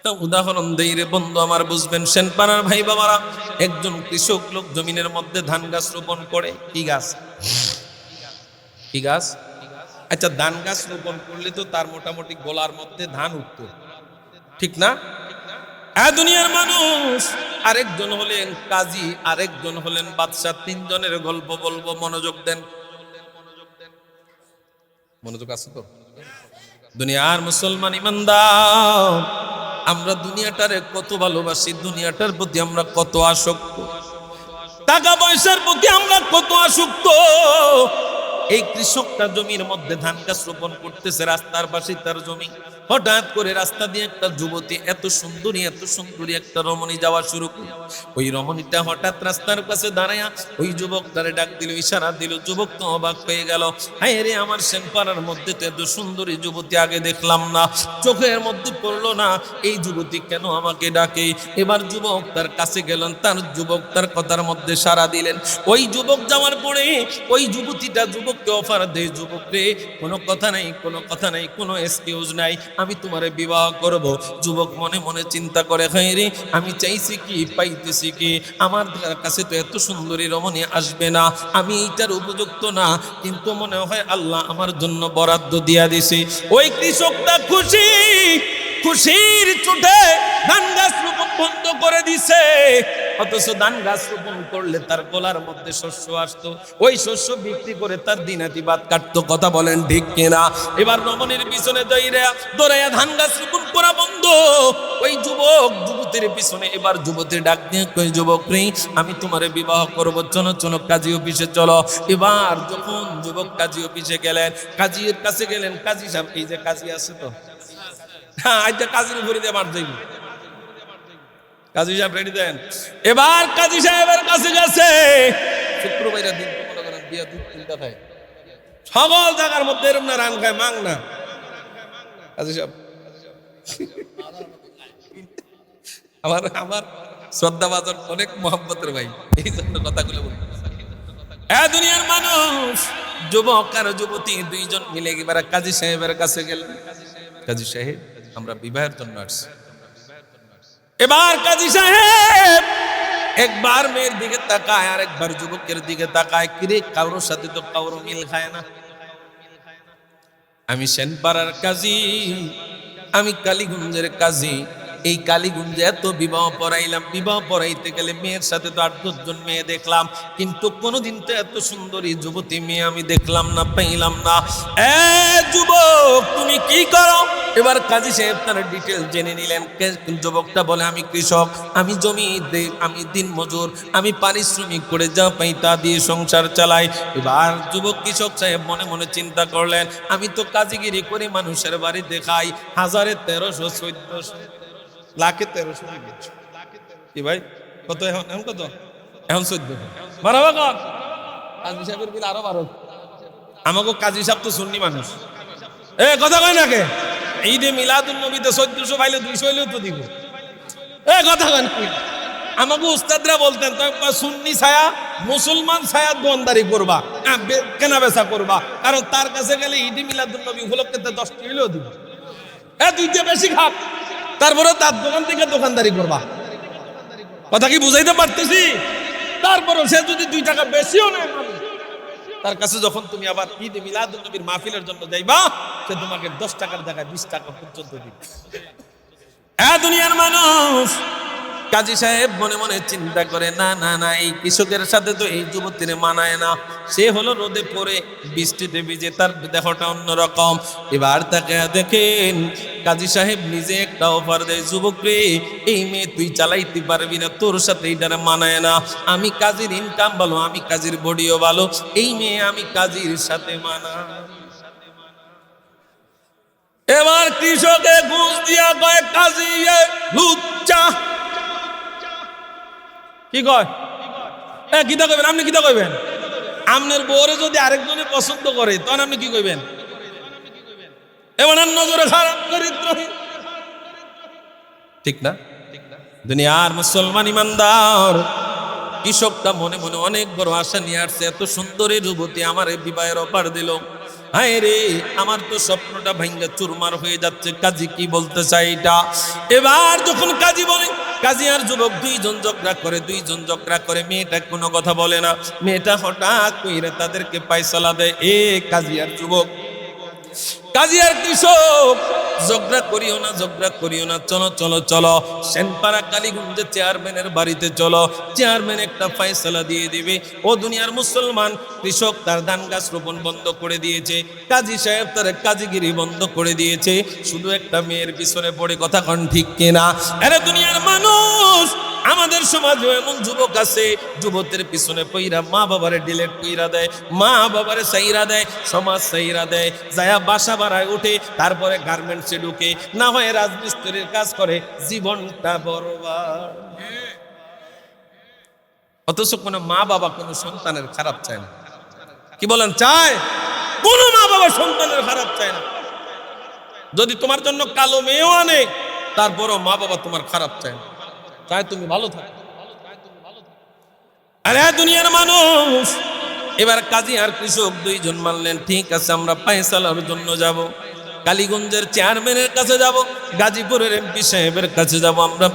একটা উদাহরণ দেই রে বন্ধু আমার, বুঝবেন। সেনপাড়ার ভাই বাবারা, একজন কৃষক লোক জমিনের মধ্যে ধান গাছ রোপণ করে। কি গাছ? কি গাছ? আচ্ছা, ধান গাছ রোপণ করলে তো তার মোটামুটি গোলার মধ্যে ধান উঠতো, ঠিক না? দুনিয়ার মানুষ, আরেকজন হলেন কাজী, আরেকজন হলেন বাদশা। তিনজনের গল্প বলবো, মনোযোগ দেন। মনোযোগ আছে তো? দুনিয়ার মুসলমান ইমানদার, আমরা দুনিয়াটারে কত ভালোবাসি, দুনিয়াটার প্রতি আমরা কত আসক্ত, টাকা পয়সার প্রতি আমরা কত আসক্ত। এই কৃষকটা জমির মধ্যে ধান গাছ রোপণ করতেছে, রাস্তার পাশে তার জমি। হঠাৎ করে রাস্তা দিয়ে একটা যুবতী, এত সুন্দরী একটা রমণী যাওয়া শুরু করল। ওই রমণীটা হঠাৎ রাস্তার কাছে দাঁড়ায়া ওই যুবকটারে ডাক দিল, ইশারা দিল। যুবক তো অবাক হয়ে গেল, হায় রে, আমার সেনপাড়ার মধ্যে তো এত সুন্দরী যুবতী আগে দেখলাম না, চোখের মধ্যে পড়লো না, এই যুবতী কেন আমাকে ডাকে? এবার যুবক তার কাছে গেলেন, যুবক তার কথার মধ্যে সাড়া দিলেন। ওই যুবক যাওয়ার পরে ওই যুবতীটা যুবককে অফার দেয়, যুবক রে, কোনো কথা নাই, কোনো এক্সকিউজ নাই, আমি তোমারে বিবাহ করব। যুবক মনে মনে চিন্তা করে, হায় রে, আমি চাইছি কি, পাইতেছি কি? আমার কাছে তো এত সুন্দরী রমণী আসবে না, আমি এইটার উপযুক্ত না, কিন্তু মনে হয় আল্লাহ আমার জন্য বরাদ্দ দিয়া দিছে। ওই কৃষকটা খুশির চোটে ধান গাছ রোপণ বন্ধ করে দিছে। অথচ ধান গাছ রোপণ করলে তার গলার মধ্যে শস্য আসতো, ওই শস্য বিক্রি করে তার দিনাতি ভাত কাটতো। কথা বলেন ঠিক কিনা? এবার রমণীর পিছনে দৌড়াইয়া ধান গাছ রোপণ করা বন্ধ। ওই যুবতীর পিছনে এবার যুবতী ডাক দিয়ে কই, যুবক রে, আমি তোমারে বিবাহ করবো, চলো চলো কাজী অফিসে চলো। এবার যখন যুবক কাজী অফিসে গেলেন, কাজীর কাছে গেলেন, কাজী সাহেব, এই যে কাজী আছে তো, হ্যাঁ, আজ কাজীর উপরে দিয়ে মার যাইব, কাজী সাহেব রেডি দেন। এবার কাজী সাহেবের কাছে গেছে। শুক্রবারের দিন তো মনে করেন বিয়া দুধ তিনটা খায়, সকল জায়গার মধ্যে এরম না, রান খায়, মাং না। কাজী সাহেব আমার শ্রদ্ধা বাজার অনেক মোহাম্মতের ভাই, এই জন্য কথাগুলো বলি। দুনিয়ার মানুষ, যুবক আর যুবতী দুইজন মিলে এবার কাজী সাহেবের কাছে গেলেন। কাজী সাহেব, আমরা বিবাহের জন্য আসছি। এবার কাজী সাহেব একবার মেয়ের দিকে তাকায়, আর একবার যুবকের দিকে তাকায়। কিরে, কারোর সাথে তো কারোর মিল খায় না। আমি সেনপাড়ার কাজী, আমি কালীগঞ্জের কাজী, এই কালীগঞ্জে এত বিবাহ পড়াইলাম, বিবাহ পড়াইতে গেলে মেয়ের সাথে তো 8-10 জন মেয়ে দেখলাম, কিন্তু কোনোদিন তো এত সুন্দরী যুবতী মেয়ে আমি দেখলাম না, পাইলাম না। যুবক, তুমি কি করো? এবার কাজী সাহেব তার ডিটেল জেনে নিলেন। যুবকটা বলে, আমি কৃষক, আমি জমি আমি দিন মজুর, আমি পারিশ্রমিক করে যা পাই তা দিয়ে সংসার চালাই। এবার যুবক কৃষক সাহেব মনে মনে চিন্তা করলেন, আমি তো কাজীগিরি করে মানুষের বাড়ি দেখাই, 1000-এ 1300, 1400, লাখে 1300 কি ভাই, কত এখন? কত এখন? 1400 বাড়াবা কর। কাজী সাহেবের বিল আরো 12। আমাকে কাজী সাহেব তো সুন্নি মানুষ, কথা কয় নাকি? ঈদে মিলাদুন নবীতে 1400 পাইলে 200 হইলেও তো দিব। কথা কয় নাকি? আমাকে উস্তাদরা বলতেন, সুন্নি ছায়া, মুসলমান ছায়া দোয়ানদারি করবা, কেনা বেচা করবা, কারণ তার কাছে গেলে ঈদে মিলাদুন নবী উপলক্ষে 10টি হইলেও দিব। দুইটা বেশি খাপ, তারপরে তার দোকান থেকে দোকানদারি করবা। কথা কি বুঝাইতে পারতেছি? তারপরে সে যদি 2 টাকা বেশিও নেয়, তার কাছে যখন তুমি আবার ঈদে মিলাদুন নবীর মাহফিলের জন্য যাইবা, সে তোমাকে 10 টাকার জায়গায় 20 টাকা পর্যন্ত দিবে। দুনিয়ার মানুষ, কাজী সাহেব মনে মনে চিন্তা করে, না না না, এই কৃষকের সাথে তো এই যুবতীর মানায় না। সে হলো রোদে পড়ে, বৃষ্টিতে ভিজে, তার দেহটা অন্যরকম। এবার তাকে দেখেন, কাজী সাহেব নিজে একটা অফার দেয়, যুবক রে, এই মেয়ে তুই চালাইতে পারবি না, তোর সাথে এইটার মানায় না। আমি কাজীর ইনকাম ভালো, আমি কাজীর বডিও ভালো, এই মেয়ে আমি কাজীর সাথে মানা। এবার কৃষকে ঘুষ দিয়া কয়, কাজী লুচ্চা। কি কয়? কিতা কইবেন? আপনি কিতা কইবেন? আপনার বউরে যদি আরেকজনে পছন্দ করে, তখন আপনি কি কইবেন? এমন নজরে খারাপ চরিত্রহীন, ঠিক না? দুনিয়ার মুসলমান ইমানদার, কৃষকটা মনে মনে অনেক বড় আশা নিয়ে আসছে, এত সুন্দরী যুবতী আমার বিবাহের অফার দিল। হায় রে, আমার তো স্বপ্নটা ভাঙ্গা চুরমার হয়ে যাচ্ছে। কাজী কি বলতে চাই এটা? এবার যখন কাজী বলে, কাজী আর যুবক দুইজন ঝগড়া করে, মেয়েটা কোনো কথা বলে না। মেয়েটা হঠাৎ কইরা তাদেরকে পায়সালা দেয়, এ কাজী আর যুবক, কাজী আর কৃষক, ঝগড়া করিও না, চলো সেনপাড়া কালীগঞ্জে চেয়ারম্যানের বাড়িতে চলো। চেয়ারম্যান একটা ফয়সালা দিয়ে দিবে। ও দুনিয়ার মুসলমান, কৃষক তার ধান গাছ রোপণ বন্ধ করে দিয়েছে, কাজী সাহেব তার কাজীগিরি বন্ধ করে দিয়েছে, শুধু একটা মেয়ের পিছনে পড়ে। কথা কন ঠিক কিনা? আরে দুনিয়ার মানুষ, আমাদের সমাজে এমন যুবক আছে, যুবকের পিছনে পইরা মা বাবারে ডিলেট কইরা দেয়, মা বাবারে সাইরা দেয়, সমাজ সাইরা দেয়, যায়া বাসা বাড়ায় উঠে, তারপরে গার্মেন্টসে ঢুকে, না হয় রাজমিস্ত্রির কাজ করে, জীবনটা বরবাদ। অথচ কোনো মা বাবা কোনো সন্তানের খারাপ চায় না। কি বলেন, চায়? কোনো মা বাবা সন্তানের খারাপ চায় না। যদি তোমার জন্য কালো মেয়েও আনে, তারপরও মা বাবা তোমার খারাপ চায় না, চায় তুমি ভালো থাকো। আরে দুনিয়ার মানুষ, এবার কাজী আর কৃষক দুইজন মানলেন, ঠিক আছে আমরা ফয়সালার জন্য যাব, কালীগঞ্জের চেয়ারম্যানের কাছে যাব, গাজীপুরের এমপি সাহেবের কাছে যাব, আমরা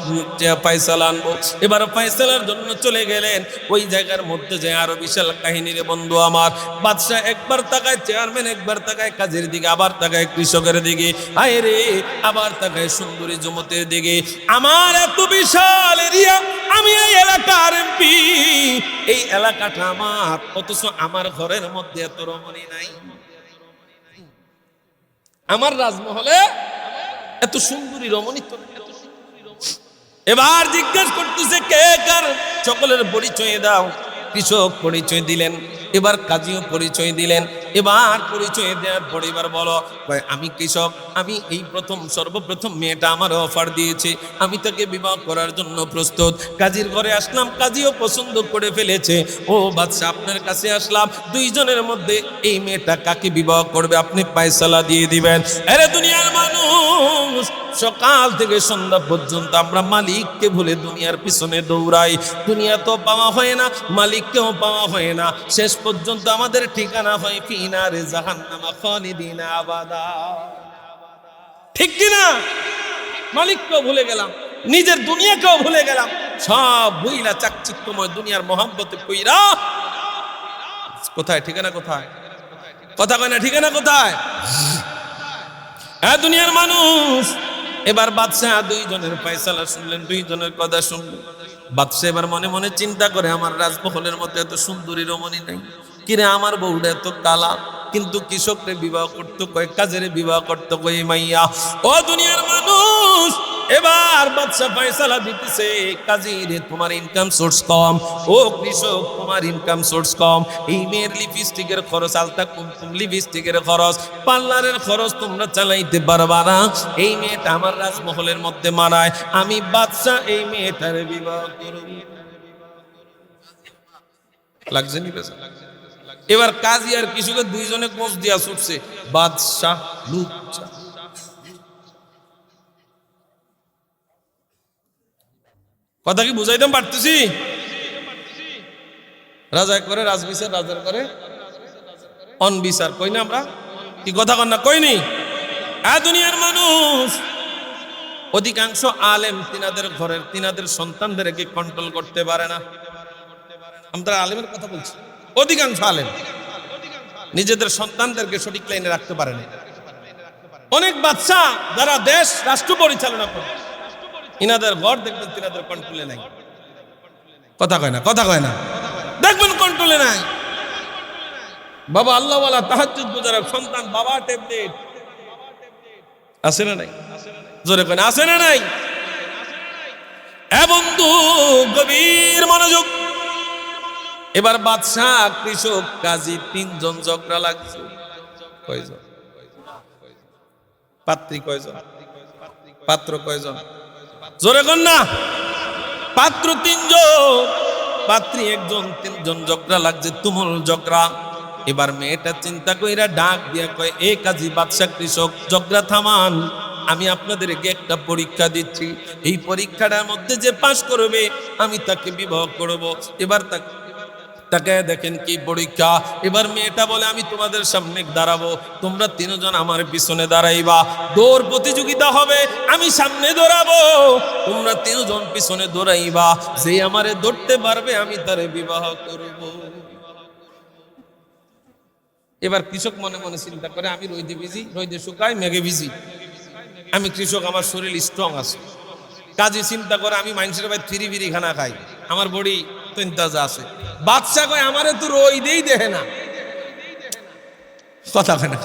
ফয়সালা আনবো। এবার ফয়সালার জন্য চলে গেলেন। ওই জায়গার মধ্যে যে আরো বিশাল কাহিনী রে বন্ধু আমার। বাদশা একবার তাকায় চেয়ারম্যান, একবার তাকায় কাজীর দিকে, আবার তাকায় কৃষকের দিকে, আয় রে, আবার তাকায় সুন্দরী যুবতীর দিকে। আমার এত বিশাল এরিয়া, আমি এই এলাকার এমপি, এই এলাকাটা আমার, অথচ আমার ঘরের মধ্যে এত রমণী নাই। আমার রাজমহলে এত সুন্দরী রমণী তো। এবার জিজ্ঞেস করতেছে, কে কার? সকলের পরিচয় দাও। কৃষক পরিচয় দিলেন, এবার কাজীও পরিচয় দিলেন। এবার পরিচয় দেওয়ার পর এবার বলো, আমি কৃষক, আমি এই সর্বপ্রথম মেয়েটা আমার অফার দিয়েছে, আমি তাকে বিবাহ করার জন্য প্রস্তুত। কাজীর ঘরে আসলাম, কাজীও পছন্দ করে ফেলেছে। ও বাদশা, আপনার কাছে আসলাম, দুইজনের মধ্যে এই মেয়েটা কাকে বিবাহ করবে আপনি ফয়সালা দিয়ে দিবেন। আরে দুনিয়ার মানুষ, সকাল থেকে সন্ধ্যা পর্যন্ত আমরা মালিককে ভুলে দুনিয়ার পিছনে দৌড়াই। দুনিয়া তো পাওয়া হয় না, মালিককেও পাওয়া হয় না, শেষ পর্যন্ত আমাদের ঠিকানা হয় ফিনারে জাহান্নামা খালিদিনা আবাদা। ঠিক কিনা? মালিককেও ভুলে গেলাম, নিজের দুনিয়াকেও ভুলে গেলাম, সব ভুইলা চাকচিক্যময় দুনিয়ার মহব্বতে কইরা কোথায় ঠিকানা? কোথায়? কথা কয় না, ঠিকানা কোথায়? হ্যাঁ দুনিয়ার মানুষ। এবার বাদশাহ দুইজনের ফয়সালা শুনলেন, দুইজনের কথা শুনলেন। বাদশাহ এবার মনে মনে চিন্তা করে, আমার রাজমহলের মধ্যে এত সুন্দরী রমণী নাই, কিরে আমার বউটা এত কালা, কিন্তু কৃষকরে বিবাহ করতে কয়, কাজের বিবাহ করতে কয় মাইয়া। ও দুনিয়ার মানুষ, এবার বাদশা ফয়সালা দিতেছে, কাজী রে তোমার ইনকাম সোর্স কম, ও কৃষক তোমার ইনকাম সোর্স কম, এই মেয়ের লিপস্টিকের খরচ, আলতা কুমকুম লিপস্টিকের খরচ, পার্লারের খরচ তোমরা চালাইতে পারবা না, এই মেয়েটা আমার রাজমহলের মধ্যে মানায়, আমি বাদশা এই মেয়েটার বিবাহ করব। লাগছে নি? এবার কাজী আর কৃষকের দুইজনে কোচ দিয়া ছুটছে, বাদশাহ লুচ্চা। কথা কি বুঝাইতাম পারতেছি? রাজা করে রাজবিচার, রাজার করে অনবিচার, কই না আমরা? কি কথা কন না, কইনি? দুনিয়ার মানুষ, অধিকাংশ আলেম তিনাদের ঘরের, তিনাদের সন্তানদেরকে কন্ট্রোল করতে পারে না। আমরা আলেমের কথা বলছি, অধিকাংশ আলেম নিজেদের সন্তানদেরকে সঠিক লাইনে রাখতে পারে না। অনেক বাদশা যারা দেশ রাষ্ট্র পরিচালনা করে, ইনাদের ঘর দেখবেন তিনাদের কন্ট্রোলে নাই। কথা কয় না, কথা কয় না, দেখবেন কন্ট্রোলে নাই। বাবা আল্লাহওয়ালা, তাহাজ্জুদ গুজার সন্তান, বাবা ট্যাবলেট, আছে না নাই? জোরে কয় না, আছে না নাই? বন্ধু গভীর মনোযোগ। এবার বাদশাহ, কৃষক, কাজী তিনজন ঝগড়া লাগছে। কয়জন? পাত্রী কয়জন? পাত্র কয়জন? জোরে কন না। পাত্র তিনজন, পাত্রী একজন, তিনজন ঝগড়া লাগছে, তুমুল ঝগড়া। এবার মেয়েটা চিন্তা কইরা ডাক দিয়া কয়, এ কাজী, বাদশা, কৃষক, ঝগড়া থামান, আমি আপনাদেরকে একটা পরীক্ষা দিচ্ছি, এই পরীক্ষাটার মধ্যে যে পাশ করবে আমি তাকে বিবাহ করব। এবার তাকে দেখেন কি পরীক্ষা। এবার মেয়েটা বলে আমি তোমাদের সামনে দাঁড়াবো, তোমরা তিনজন আমার পিছনে দাঁড়াইবা, দৌড় প্রতিযোগিতা হবে, আমি সামনে দৌড়াবো, তোমরা তিনজন পিছনে দৌড়াইবা, যে আমারে ধরতে পারবে আমি তারে বিবাহ করব। এবার কৃষক মনে মনে চিন্তা করে আমি রোদে ভিজি, রোদে শুকাই, মেঘে ভিজি, আমি কৃষক, আমার শরীর স্ট্রং আছে। কাজে চিন্তা করে আমি মানুষের ভাই থ্রি বিরি খানা খাই, আমার বডি তিনতাজা আছে। বাদশা কয় আমারে তো রোদেই দেখে না, কথা কয় না,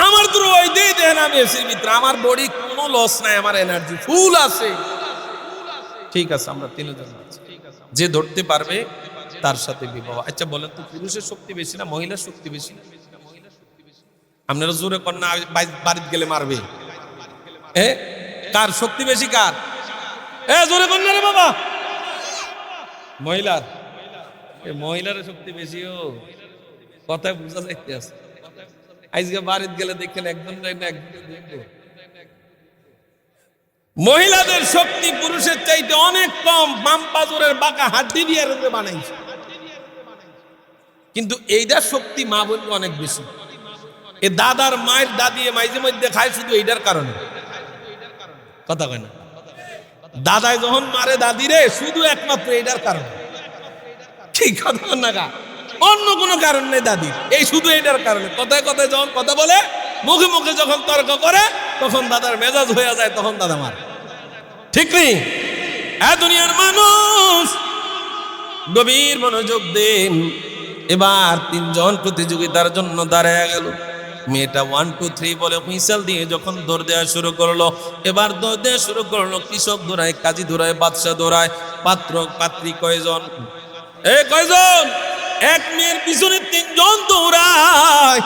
আমার তো রোদেই দেখে না, আমি এসির ভিতরে, আমার বডি কোনো লস নাই, আমার এনার্জি ফুল আছে। ঠিক আছে, আমরা তিনজন আছি, যে ধরতে পারবে তার সাথে বিবাহ। আচ্ছা বলেন তো, পুরুষের শক্তি বেশি না মহিলার শক্তি বেশি? আপনারা জোরে কন্যা বাড়িতে গেলে মারবে, কার শক্তি বেশি, কার? জোরে কন্যা রে বাবা, মহিলার। মহিলার শক্তি বেশি, ও কথায় বুঝা যাইতে আছে। আজকে বাড়িতে গেলে দেখেন একজন মহিলাদের শক্তি পুরুষের চাইতে অনেক কম, বাম পাজরের বাঁকা হাড্ডি দিয়ে বানাইছে, কিন্তু এইটার শক্তি মা বলতে অনেক বেশি। এ দাদার মায়ের দাদি মাঝে মধ্যে খায় শুধু এইটার কারণে, কথা কয় না, দাদাই যখন মারে দাদি রে শুধু একমাত্র এইটার কারণে, ঠিক কথা না গা, অন্য কোনো কারণ নেই দাদির, এই শুধু এইটার কারণে। কথায় কথায় যখন কথা বলে, মুখে মুখে যখন তর্ক করে, তখন দাদার মেজাজ হয়ে যায়, তখন দাদা মার, ঠিক নেই? দুনিয়ার মানুষ গভীর মনোযোগ দেন। এবার তিনজন প্রতিযোগিতার জন্য দাঁড়ায় গেল। মেয়েটা 1 2 3 বলে হুইসেল দিয়ে যখন দৌড় দেওয়া শুরু করলো, এবার দৌড় দেওয়া শুরু করলো। কৃষক দৌড়ায়, কাজী দৌড়ায়, বাদশা দৌড়ায়, পাত্র পাত্রী কয়জন? কয়জন? এক মেয়ের পিছনে তিনজন দৌড়ায়,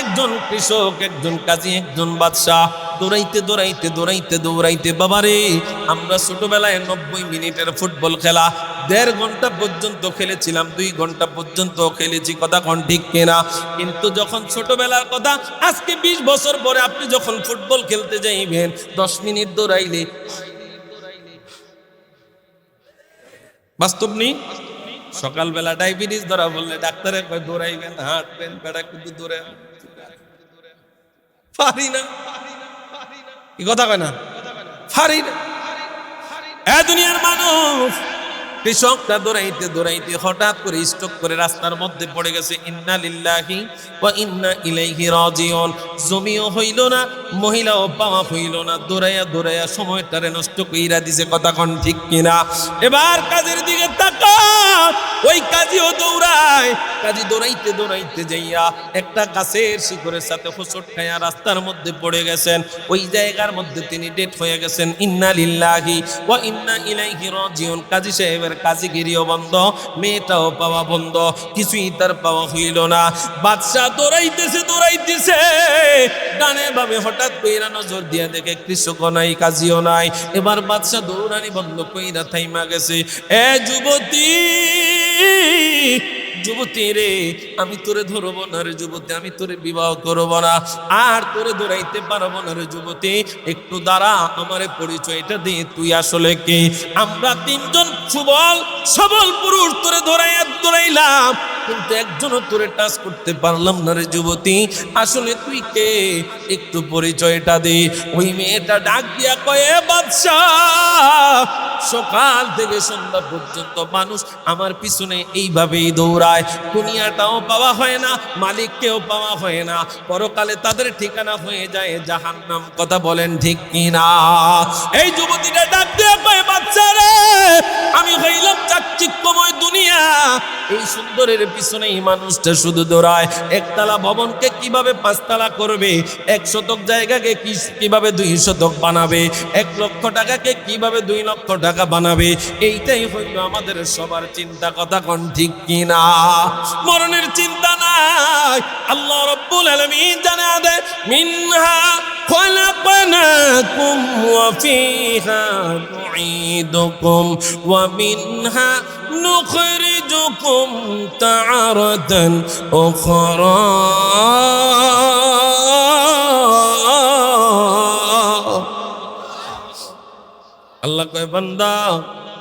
একজন কৃষক, একজন কাজী, একজন বাদশা। দৌড়াইতে দৌড়াইতে দৌড়াইতে দৌড়াইতে বাবারে, আমরা ছোটবেলায় 90 মিনিটের ফুটবল খেলা 1.5 ঘন্টা পর্যন্ত খেলেছিলাম, 2 ঘন্টা পর্যন্ত খেলেছি, কথা কোন ঠিক কিনা? কিন্তু যখন ছোটবেলার কথা, আজকে 20 বছর পরে আপনি যখন ফুটবল খেলতে যাইবেন, 10 মিনিট দৌড়াইলে, বাস্তব নেই। সকালবেলা ডায়াবেটিস ধরা বললে ডাক্তারে কয় দৌড়াইবেন, হাঁটবেন, বেড়া কিন্তু দৌড়ে পারি না, কি কথা কয় না, পারি না। দুনিয়ার মানুষ, কৃষকটা দৌড়াইতে দৌড়াইতে হঠাৎ করে স্ট্রোক করে রাস্তার মধ্যে পড়ে গেছে। ইন্না লিল্লাহি ওয়া ইন্না ইলাইহি রাজিউন। জমিও হইল না, মহিলাও পাওয়া হইল না, দৌড়াইয়া দৌড়াইয়া সময়টারে নষ্ট কইরা দিছে, কথা কোন ঠিক কিনা? এবার কাজের দিকে তাকা, ওই কাজীও দৌড়ায়, কাজী দৌড়াইতে দৌড়াইতে যাইয়া একটা গাছের শিকড়ের সাথে হোঁচট খাইয়া রাস্তার মধ্যে পড়ে গেছেন, ওই জায়গার মধ্যে তিনি ডেড হয়ে গেছেন। ইন্না লিল্লাহি ওয়া ইন্না ইলাইহি রাজিউন। কাজী সাহেবের কাজীগিরিও বন্ধ, মেয়েটাও পাওয়া বন্ধ, কিছুই তার পাওয়া হইল না। বাদশাহ দৌড়াইতেছে দৌড়াইতেছে, ডানে বামে হঠাৎ কইরা নজর দিয়ে দেখে কৃষকও নাই, কাজীও নাই। এবার বাদশাহ দৌড়ানি বন্ধ কইরা থাইমা গেছে। যুবতী, যুবতী রে, আমি তোরে ধরবো না রে যুবতী, আমি তোরে বিবাহ করবো না, আর তোরে দৌড়াইতে পারবো না রে যুবতী, একটু দাঁড়া, আমারে পরিচয়টা দে, তুই আসলে কে? আমরা তিনজন সুবল সবল পুরুষ তোরে দৌড়াইলাম, কিন্তু একজনও তোরে টাচ করতে পারলাম না রে যুবতী, আসলে তুই কে? একটু পরিচয়টা দে। ওই মেয়েটা ডাক দিয়া কয়ে, বাদশাহ, সকাল থেকে সন্ধ্যা পর্যন্ত মানুষ আমার পিছনে এইভাবেই দৌড়ায়, দুনিয়াটাও পাওয়া হয় না, মালিককেও পাওয়া হয় না, পরকালে তাদের ঠিকানা হয়ে যায় জাহান্নাম, কথা বলেন ঠিক কিনা? এই যুবতীটা ডাক দিয়ে কয়, বাচ্চা রে, আমি হইলাম চাকচিক্যময় দুনিয়া, এই সুন্দরের পিছনে এই মানুষটা শুধু দৌড়ায়। একতলা ভবনকে কিভাবে 5 তলা করবে, 1 শতক জায়গাকে কিভাবে 2 শতক বানাবে, 1 লক্ষ টাকাকে কিভাবে 2 লক্ষ টাকা বানাবে, এইটাই হইল আমাদের সবার চিন্তা, কথা কোন ঠিক কিনা? মরণের চিন্তা নাই। আল্লাহ রাব্বুল আলামিন জানা দেয়, মিনহা খলাকনাকুম ওয়া ফিহা নুঈদুকুম ওয়া মিনহা নুখরিজুকুম তা'রাতান উখরা। আল্লাহ কয়, বান্দা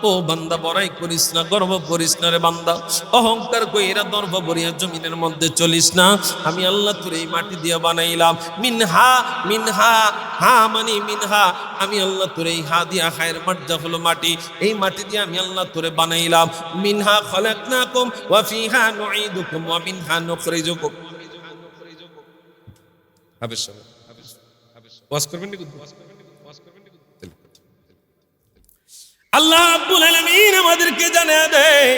ও বান্দা বড়াই করিস না, গর্ব করিস না রে বান্দা, অহংকার কইরা দর্প বরিয়া জমিনের মধ্যে চলিস না। আমি আল্লাহ তোর এই মাটি দিয়ে বানাইলাম, মিনহা মিনহা, হা মানে মিনহা, আমি আল্লাহ তোর এই হা দিয়া, খায়ের মাঠটা হলো মাটি, এই মাটি দিয়ে আমি আল্লাহ তোরে বানাইলাম। মিনহা খলাকনাকুম ওয়া ফিহা নুঈদুকুম ওয়া মিনহা নুখরিজুকুম। হাবিস ওয়াজ করবেন নি? আল্লাহ রাব্বুল আলামিন আমাদেরকে জানিয়ে দেয়,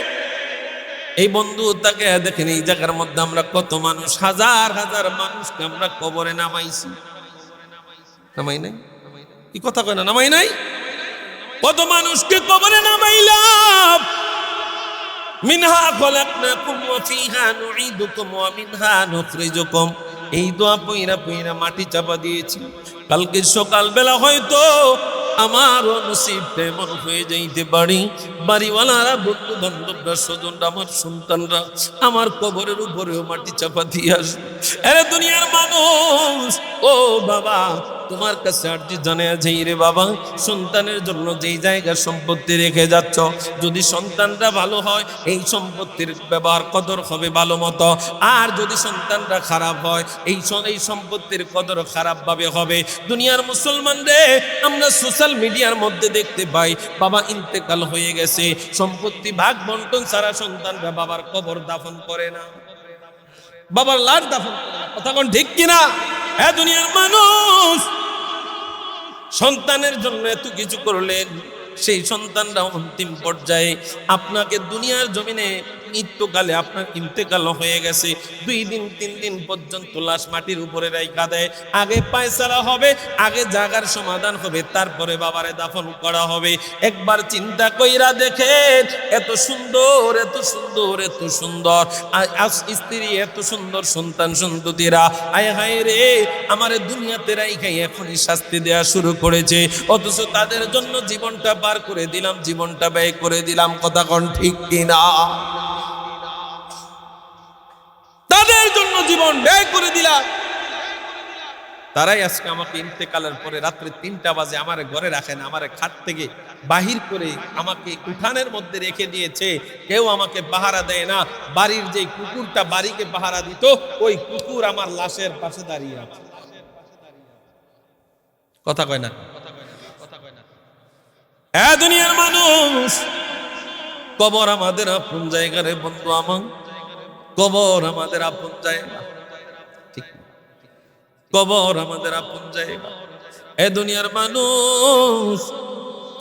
এই বন্ধু তাকে দেখেন, এই জায়গার মধ্যে আমরা কত মানুষ, হাজার হাজার মানুষকে আমরা কবরে নামাইছি, নামাই নাই? কি কথা কয় না, নামাই নাই? কত মানুষকে কবরে নামাইলাম। মিনহা খলাকনাকুম ওয়া ফিহা নুঈদুকুম ওয়া মিনহা নুখরিজুকুম। এই দোয়া পইরা পইরা মাটি চাপা দিয়েছি। কালকে সকালবেলা হয়তো আমারও নসিবটা এমন হয়ে যাইতে পারি, বাড়িওয়ালারা, বন্ধু বান্ধবরা, স্বজনরা, আমার সন্তানরা আমার কবরের উপরেও মাটি চাপা দিয়ে আসবে। আরে দুনিয়ার মানুষ, ও বাবা, তোমার কাছে আরজি জানিয়ে যাই রে বাবা, সন্তানের জন্য যেই জায়গা সম্পত্তি রেখে যাচ্ছ, যদি সন্তানরা ভালো হয় এই সম্পত্তির ব্যবহার কদর হবে ভালো মতো, আর যদি সন্তানরা খারাপ হয় এই সম্পত্তির কদর খারাপ ভাবে হবে। দুনিয়ার মুসলমান রে, আমরা সোশ্যাল মিডিয়ার মধ্যে দেখতে পাই, বাবা ইন্তেকাল হয়ে গেছে, সম্পত্তি ভাগ বন্টন ছাড়া সন্তানরা বাবার কবর দাফন করে না, বাবার লাশ দাফন করে না। কথা কোন ঠিক কিনা? হ্যাঁ, দুনিয়ার মানুষ সন্তানের জন্য এত কিছু করলেন, সেই সন্তানরা অন্তিম পর্যায়ে আপনাকে দুনিয়ার জমিনে মৃত্যুকালে আপনার ইন্তেকাল হয়ে গেছে, 2 দিন 3 দিন পর্যন্ত লাশ মাটির উপরে রাইখা দেয়। আগে পায়সারা হবে, আগে জায়গার সমাধান হবে, তারপরে বাবারে দাফন করা হবে। একবার চিন্তা কইরা দেখেন, এত সুন্দর এত সুন্দর এত সুন্দর স্ত্রী, এত সুন্দর সন্তান সন্ততিরা, আয় হায় রে, আমারে দুনিয়াতে রাইখাই এখনই শাস্তি দেয়া শুরু করেছে, অথচ তাদের জন্য জীবনটা পার করে দিলাম, জীবনটা ব্যয় করে দিলাম। কথা কোন ঠিক কিনা? তাদের জন্য জীবন ব্যয় করে দিলাম, তারাই আজকে আমাকে ইন্তেকালের পরে রাত্রে 3টা বাজে আমার ঘরে রাখেন, আমার খাট থেকে বাহির করে আমাকে উঠানের মধ্যে রেখে দিয়েছে, কেউ আমাকে পাহারা দেয় না। বাড়ির যে কুকুরটা বাড়িকে পাহারা দিত, ওই কুকুর আমার লাশের পাশে দাঁড়িয়ে আছে। কথা কয় না? এ দুনিয়ার মানুষ, কবর আমাদের আপন জায়গা রে বন্ধু আমার, কবর আমাদের আপন জায়গা, ঠিক? কবর আমাদের আপন জায়গা। এ দুনিয়ার মানুষ,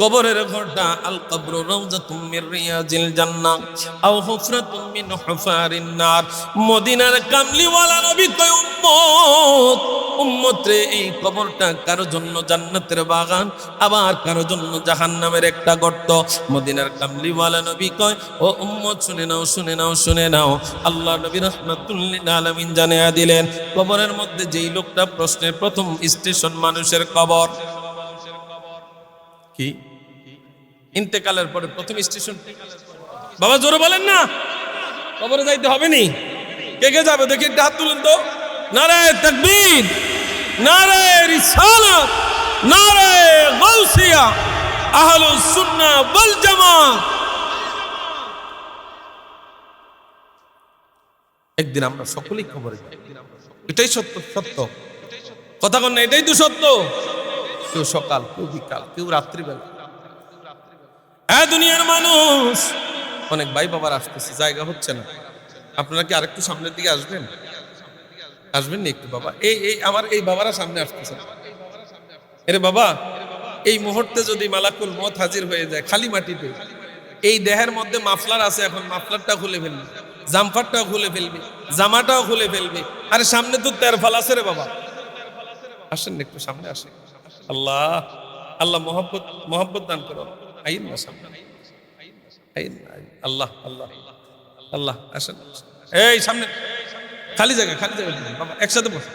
কবরের ঘরটা আল কবরু রাউযাতুম মির রিয়াজিল জান্নাহ আও হুফরাতুম মিন হুফারিন নার। মদিনার কামলিওয়ালা নবী কয়, উম্মত উম্মত রে, এই কবরটা কারো জন্য জান্নাতের বাগান, আবার কারো জন্য জাহান্নামের একটা গর্ত। মদিনার কামলিওয়ালা নবী কয়, ও উম্মত শুনে নাও শুনে নাও শুনে নাও। আল্লাহ নবী রাহমাতুল লিল আলামিন জানিয়ে দিলেন, কবরের মধ্যে যেই লোকটা প্রশ্নের প্রথম স্টেশন মানুষের কবর। কি? ইন্তেকালের পরে প্রথম স্টেশন। বাবা জোরে বলেন না, কবরে যাইতে হবে নি? কে কে যাবে দেখি একটু হাত তুলেন তো। নারায়ে তাকবীর, নারায়ে রিসালাত, নারায়ে গাউসিয়া, আহলুস সুন্নাহ ওয়াল জামাত। একদিন আমরা সকলেই কবরে যাব, এটাই সত্য। সত্য কথা কোন না? এটাই তো সত্য। কেউ সকাল, কেউ বিকাল, কেউ রাত্রিবেলা। হ্যাঁ দুনিয়ার মানুষ, অনেক ভাই বাবার আসতেছে, জায়গা হচ্ছে না। আপনারা কি আরেকটু সামনের দিকে আসবেন? আসবেন না একটু বাবা? এই আমার এই বাবারা সামনে আসতেছে। এরে বাবা, এই মুহূর্তে যদি মালাকুল মউত হাজির হয়ে যায় খালি মাটিতে, এই দেহের মধ্যে মাফলার আছে, এখন মাফলারটা খুলে ফেলবে, জামফারটাও খুলে ফেলবে, জামাটাও খুলে ফেলবে। আরে সামনে তো তেরফাল আছে রে বাবা, আসেন না একটু সামনে আসেন। আল্লাহ আল্লাহ মোহাব্বত দান করো। আইন না সামনে, আইন আল্লাহ আল্লাহ আল্লাহ, আসেন। এই সামনে খালি জায়গা, খালি জায়গা বাবা, একসাথে বসে।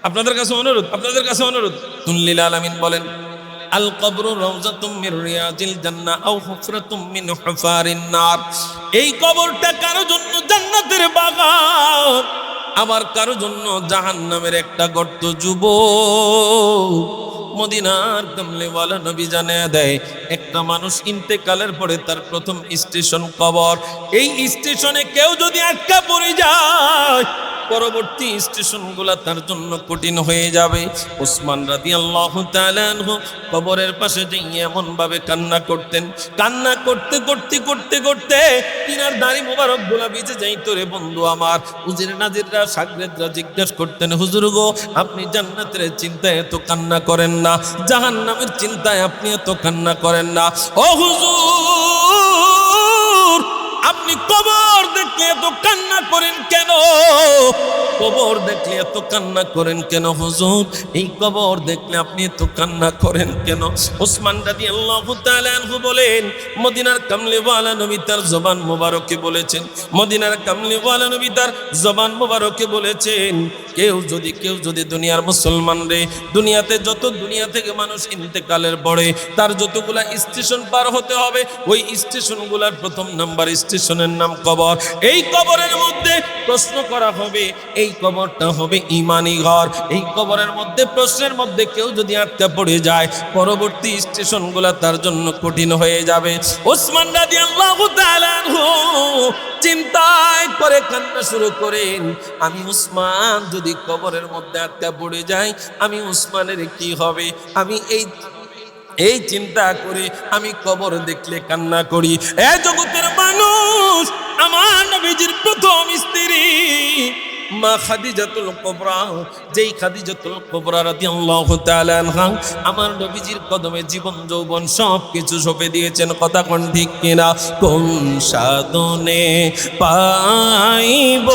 আপনাদের কাছে অনুরোধ, আপনাদের কাছে অনুরোধ। লিল আলামিন বলেন, আল কবরু রাউযাতুম মির রিয়াজিল জান্নাহ আও হুফরাতুম মিন হুফারিন নার। এই কবরটা কারো জন্য জান্নাতের বাগান, আবার কারো জন্য জাহান্নামের একটা গর্ত। যুবক, মদিনার কামলিওয়ালা নবী জানিয়ে দেয়, একটা একটা মানুষ ইন্তেকালের পরে তার প্রথম স্টেশন কবর। এই স্টেশনে কেউ যদি আটকা পড়ে যায়, পরবর্তী স্টেশনগুলা তার জন্য কঠিন হয়ে যাবে। ওসমান রাদিয়াল্লাহু তাআলা আনহু কবরের পাশে যেয়ে এমন ভাবে কান্না করতেন, কান্না করতে করতে করতে করতে তিনার দাড়ি মোবারক গুলা ভিজে যাইতো রে বন্ধু আমার। উজির নাজিররা শাগরেদরা জিজ্ঞেস করতেন, হুজুর গো, আপনি জান্নাতের চিন্তায় এত কান্না করেন না, জাহান্নামের চিন্তায় আপনি এত কান্না করেন না। ও হুজুর, আপনি কবর দেখলে এত কান্না করেন কেন? কবর দেখলে এত কান্না করেন কেন হুজুর? এই কবর দেখলে আপনি এত কান্না করেন কেন? ওসমান রাদিয়াল্লাহু তাআলা আনহু বলেন, মদিনার কামলিওয়ালা নবী তার জবান মোবারকে বলেছেন, মদিনার কামলিওয়ালা নবী তার জবান মোবারকে বলেছেন, কেউ যদি দুনিয়ার মুসলমান রে, দুনিয়াতে যত দুনিয়া থেকে মানুষ ইন্তেকালের পরে তার যতগুলা স্টেশন পার হতে হবে, ওই স্টেশনগুলার প্রথম নাম্বার স্টেশনের নাম কবর। এই কবরের মধ্যে প্রশ্ন করা হবে, এই কবরটা হবে ঈমানি ঘর। এই কবরের মধ্যে প্রশ্নের মধ্যে কেউ যদি আটকা পড়ে যায়, পরবর্তী স্টেশনগুলা তার জন্য কঠিন হয়ে যাবে। ওসমান রাদিয়াল্লাহু তাআলা আনহু চিন্তায় করে কান্না শুরু করেন, আমি উসমান যদি কবরের মধ্যে আটকা পড়ে যাই, আমি উসমানের কি হবে? আমি এই চিন্তা করে আমি কবর দেখলে কান্না করি। এ জগতের মানুষ, আমার নবীজির প্রথম স্ত্রী মা খাদিজাতুল কুবরা, যেই খাদিজাতুল কুবরা রাদিয়াল্লাহু তাআলা আনহা আমার নবীজির কদমে জীবন যৌবন সব কিছু সঁপে দিয়েছেন। কথা কোন ঠিক কিনা? কোন সাধনে পাইব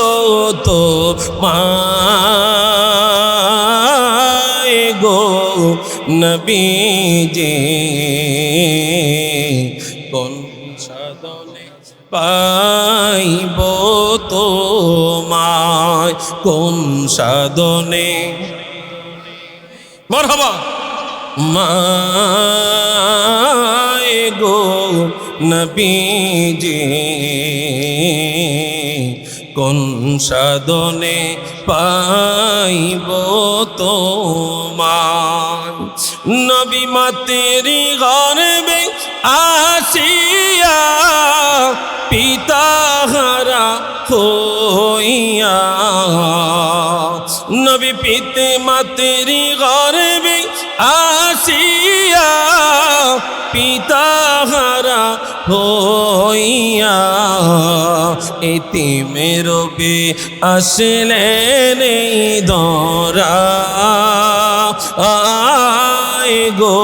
তো মায় গো নবীজি, কোন সাধনে পাইব তোমায়, কোন সাধনে মারহাবা মায় গো নবীজি, কোন সাধনে পাইব তোমায়। নবী মাতেরি গর্বে আসিয়া পিতাহারা হইয়া, নবী পিতে মাতেরি গর্বে আসিয়া পিতাহারা হইয়া, এতিমের রূপে আসলেন এই ধরা আয় গো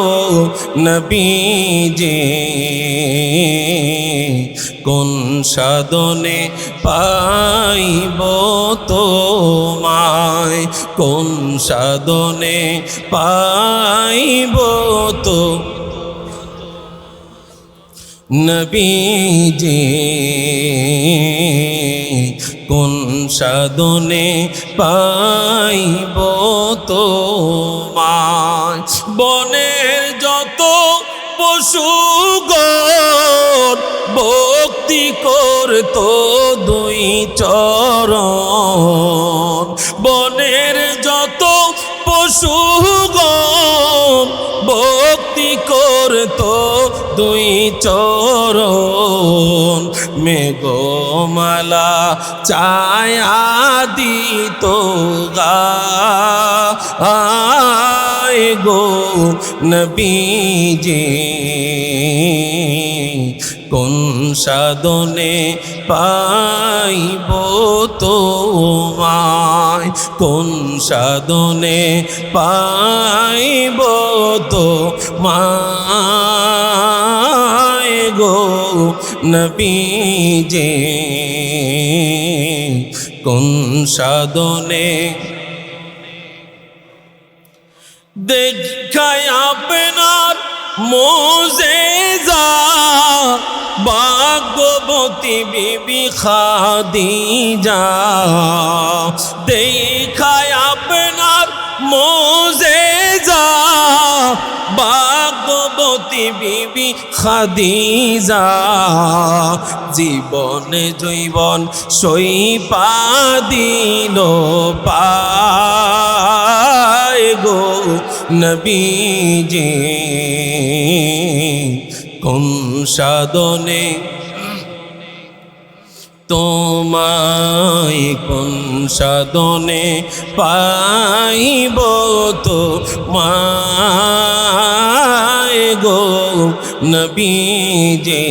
নবীজি, কোন সাধনে পাইব তোমায়, কোন সাধনে পাইব তো নবীজি, কোন সাধনে পাইব তোমায়। বনের যত পশুগণ ভক্তি করতো দুই চরণ, বনের যত পশুগণ ভক্তি করতো দুই চরণ, মেঘমালা ছায়া দিত গায় গো নবীজি, কোন সাধনে পাইব তোমায়, কোন সাধনে পাইব তোমায় গো নবীজি, কোন সাধনে দেখায় আপনার মোজেজা ভাগ্যবতী বিবি খাদিজা, দেখায় আপনার মোজেজা ভাগ্যবতী বিবি খাদিজা, জীবনে জৈবন সইপা দিল পায় গো নবীজি, কোন সাধনে তোমায় কোন সাধনে পাইব তো মায় গো নবীজি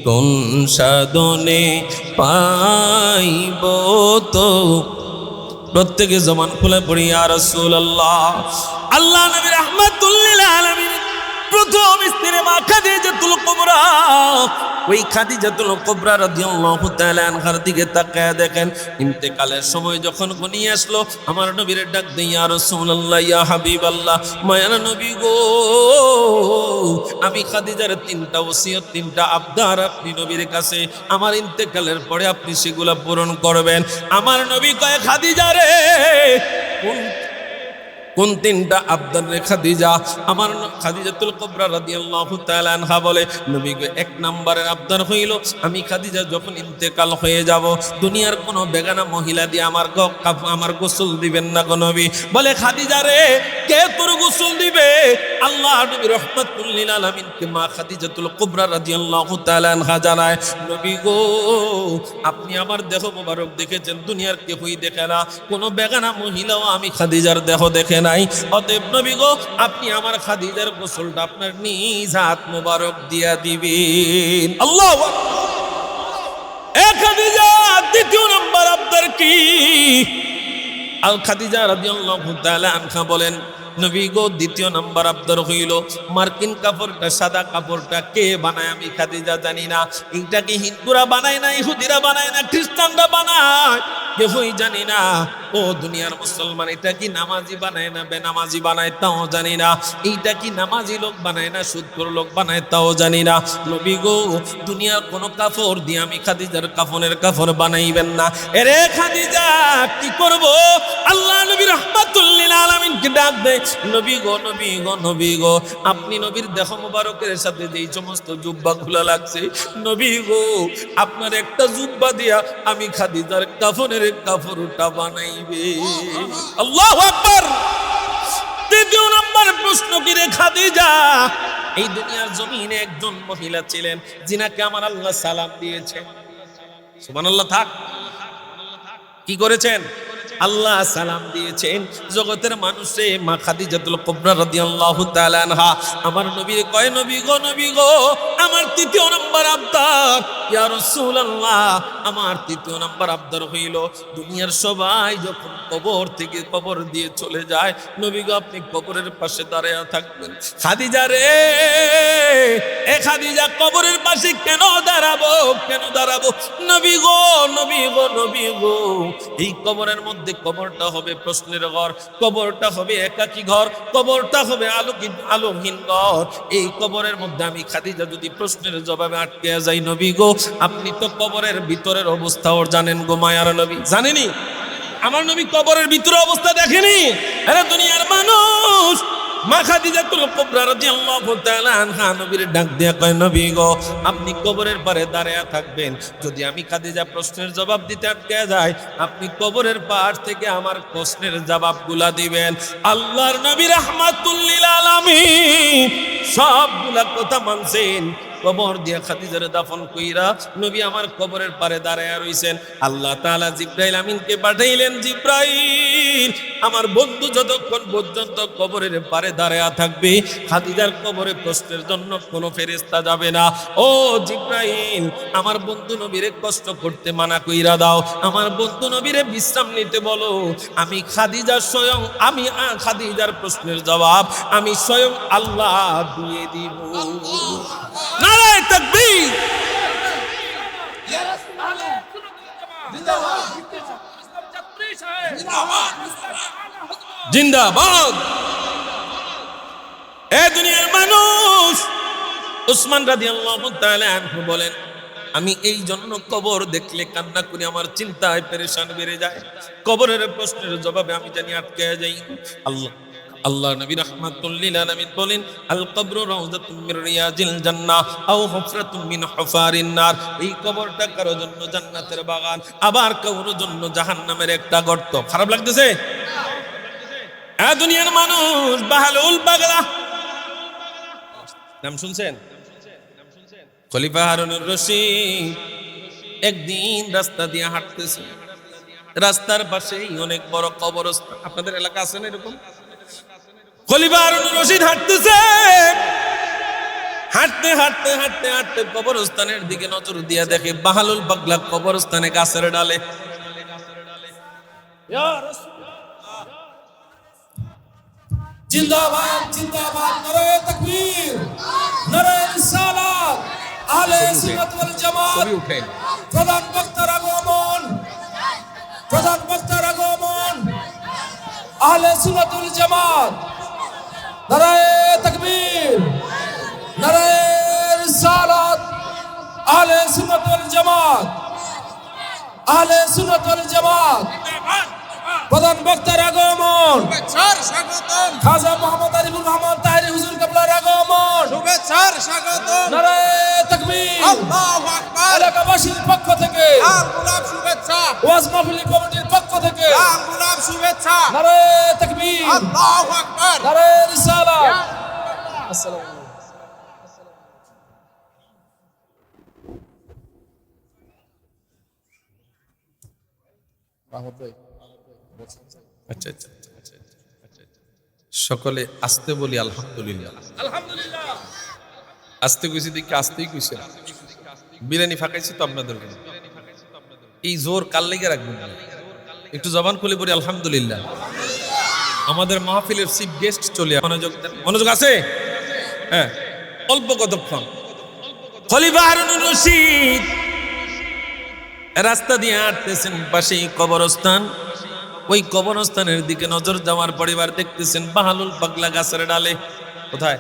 কোন সাধনে পাইব তো প্রত্যেকে জবান খুলে পড়ি ইয়া রাসূলুল্লাহ। আল্লাহ নবী রাহমাতুল লিল আলামিন প্রথম স্ত্রী মা খাদিজাতুল কুবরা, ওই খাদিজাতুল কুবরা রাদিয়াল্লাহু তাআলা আনহার দিকে তাকায় দেখেন ইন্তেকালের সময় যখন ঘনিয়ে আসলো আমার নবীর ডাক দিয়ে ইয়া রাসূলুল্লাহ ইয়া হাবিবাল্লাহ, মায়ার নবী গো আমি খাদিজার তিনটা ওসিয়ত তিনটা আবদার আপনি নবীর কাছে আমার ইন্তেকালের পরে আপনি সেগুলা পূরণ করবেন। আমার নবী কয় খাদিজা রে কোন তিনটা আবদার রে খাদিজা? আমার খাদিজাতুল কুবরা রাদিয়াল্লাহু তাআলা আনহা বলে নবী গো এক নম্বরের আবদার হইল আমি খাদিজা যখন ইন্তেকাল হয়ে যাব দুনিয়ার কোনো বেগানা মহিলা দিয়ে আমার গোসল দিবেন না গো নবী। বলে খাদিজা রে কে তোর গোসল দিবে? আল্লাহ নবী রাহমাতুল লিল আলামিন কে মা খাদিজাতুল কুবরা রাদিয়াল্লাহু তাআলা আনহা জানায় নবী গো আপনি আমার দেহ মোবারক দেখেছেন, দুনিয়ার কেউই দেখে না, কোনো বেগানা মহিলাও আমি খাদিজার দেহ দেখে নাই। অতএব নবী গো আপনি আমার খাদিজার গোসলটা আপনার নিজ হাত মোবারক দিয়া দিবেন। আল্লাহু আকবার। এ খাদিজা দ্বিতীয় নম্বর আবদার কি? আল খাদিজা রাদিয়াল্লাহু তাআলা আনহা বলেন নবী গো দ্বিতীয় নাম্বার আবদার হইল মার্কিন কাপড়টা সাদা কাপড়টা কে বানায় আমি খাদিজা জানি না, এটা কি হিন্দুরা বানায় না, ইহুদিরা বানায় না, খ্রিস্টানরা বানায়, কেউই জানি না। ও দুনিয়ার মুসলমান এটা কি নামাজি বানায় না বেনামাজি বানায় তাও জানি না, এইটা কি নামাজি লোক বানায় না সুদখোর লোক বানায় তাও জানি না। নবী গো দুনিয়ার কোন কাপড় দিয়ে আমি খাদিজার কাফনের কাপড় বানাইবেন না। এরে খাদিজা কি করব? আল্লাহ নবী রাহমাতুল লিল আলামিনকে ডাক দেয় নবী গো নবী গো নবী গো আপনি নবীর দেহ মোবারকের সাথে যেই সমস্ত জুব্বা খোলা লাগছে নবী গো আপনার একটা জুব্বা দিয়া আমি খাদিজার কাফনের কাপড়টা বানাইবে। আল্লাহু আকবার। তৃতীয় নম্বর প্রশ্ন কি রে খাদিজা? এই দুনিয়ার জমিনে একজন মহিলা ছিলেন যিনাকে আমার আল্লাহ সালাম দিয়েছে। সুবহানাল্লাহ। থাক কি করেছেন? আল্লাহ সালাম দিয়েছেন জগতের মানুষে মা খাদিজাতুল কুবরা রাদিয়াল্লাহু তাআলা আনহা আমার নবীর কয় নবী গো আমার তৃতীয় নম্বর আবদার ইয়া রাসূলুল্লাহ, আমার তৃতীয় নম্বর আবদার হইল দুনিয়ার সবাই যখন কবর থেকে কবর দিয়ে চলে যায় নবী গো আপনি কবরের পাশে দাঁড়ায়া থাকবেন। খাদিজা রে এ খাদিজা কবরের পাশে কেন দাঁড়াবো নবী গো এই কবরের মধ্যে কবরটা হবে প্রশ্নের ঘর, কবরটা হবে একাকী ঘর, কবরটা হবে আলোহীন ঘর। এই কবরের মধ্যে আমি খাদিজা যদি প্রশ্নের জবাবে আটকে যাই নবী গো আপনি তো কবরের ভিতরের অবস্থাও জানেন গো মায়ার নবী। জানেনি? আমার নবী কবরের ভিতরের অবস্থা দেখেনি? আরে দুনিয়ার মানুষ মা খাদিজাতুল কুবরা রাদিয়াল্লাহু তাআলা আনহা নবীর ডাক দিয়া কয় নবী গো আপনি কবরের পারে দাঁড়ায়া থাকবেন, যদি আমি খাদিজা প্রশ্নের জবাব দিতে আটকে যাই আপনি কবরের পার থেকে আমার প্রশ্নের জবাবগুলা দিবেন। আল্লাহর নবী রাহমাতুল লিল আলামিন সবগুলা কথা মানছেন। কবর দিয়া খাদিজার দাফন কইরা নবী আমার কবরের পারে দাঁড়ায়া রইছেন। আল্লাহ তাআলা জিবরাইল আমিনকে পাঠাইলেন, জিবরাইল আমার বন্ধু যতক্ষণ পর্যন্ত কবরের পারে দাঁড়ায়া থাকবে খাদিজার কবরে প্রশ্নের জন্য কোনো ফেরেশতা যাবে না। ও জিবরাইল আমার বন্ধু নবীরে কষ্ট করতে মানা কইরা দাও, আমার বন্ধু নবীরে বিশ্রাম নিতে বলো, আমি খাদিজা স্বয়ং আমি খাদিজার প্রশ্নের জবাব আমি স্বয়ং আল্লাহ দিয়ে দিব। নারায়ে তাকবীর। জিন্দাবাদ। এ দুনিয়ার মানুষ উসমান রাদিয়াল্লাহু তাআলা আনহু বলেন আমি এই জন্য কবর দেখলে কান্না করি, আমার চিন্তায় পেরেশান বেড়ে যায়, কবরের প্রশ্নের জবাবে আমি জানি আটকে যাই। আল্লাহ নবী রাহমাতুল লিল আলামিন বলেন আল কবরু রাউযাতুম মির রিয়াজিল জান্নাহ আও হুফরাতুম মিন হুফারিন নার। এই কবরটা কারোর জন্য জান্নাতের বাগান, আবার কারোর জন্য জাহান্নামের একটা গর্ত। খারাপ লাগতেছে? দুনিয়ার মানুষ বাহালুল পাগলা নাম শুনছেন? খলিফা হারুনুর রশিদ একদিন রাস্তা দিয়ে হাঁটতেছে, রাস্তার পাশেই অনেক বড় কবরস্থান। আপনাদের এলাকা আছে না এরকম? খলিফা হারুনুর রশিদ হাঁটতেছে, হাঁটতে হাঁটতে হাঁটতে হাঁটতে কবরস্থানের দিকে নজর দিয়ে দেখে বাহালুল পাগলা কবরস্থানে গাছের ডালে। জিন্দাবাদ জিন্দাবাদ, নারে তাকবীর, নারে রিসালাত, আহলে সুন্নাত ওয়াল জামাত। প্রধান বক্তার আগমন, প্রধান বক্তার আগমন, আহলে সুন্নাত ওয়াল জামাত। নারে তাকবীর, নারে রিসালাত, আহলে সুন্নাত ওয়াল জামাত, আহলে সুন্নাত ওয়াল জামাত। প্রধান বক্তার আগমন, শুভেচ্ছার স্বাগতম, খাজা মোহাম্মদ আরিফুল রহমান তাহেরি হুজুর কিবলার আগমন। শুভেচ্ছার স্বাগতম, নারে তাকবীর। আল্লাহু আকবার। এলাকাবাসীর পক্ষ থেকে, লাল গোলাপ শুভেচ্ছা, ওয়াজ মাহফিল কমিটির পক্ষ থেকে লাল গোলাপ শুভেচ্ছা, নারে তাকবীর, আল্লাহু আকবার। নারে রিসালাত। আসসালামু আলাইকুম। আচ্ছা আচ্ছা আচ্ছা, সকলে আস্তে বলি আলহামদুলিল্লাহ। আলহামদুলিল্লাহ। আস্তে কইছি দেখি আস্তেই কইছে। বিরিয়ানি ফাঁকাইছি তো আপনাদের জন্য। এই জোর কাল লেগে রাখবেন না, একটু জবান খুলে পড়ি আলহামদুলিল্লাহ। আমাদের মাহফিলের চিফ গেস্ট চলে মনোযোগ দেন। মনোযোগ আছে? হ্যাঁ, অল্প কতক্ষণ। খলিফা হারুনুর রশিদ রাস্তা দিয়ে হাঁটতেছেন, পাশেই কবরস্থান। ওই কবরস্থানের দিকে নজর যাওয়ার পরিবার দেখতেছেন বাহালুল পাগলা গাছের ডালে। কোথায়?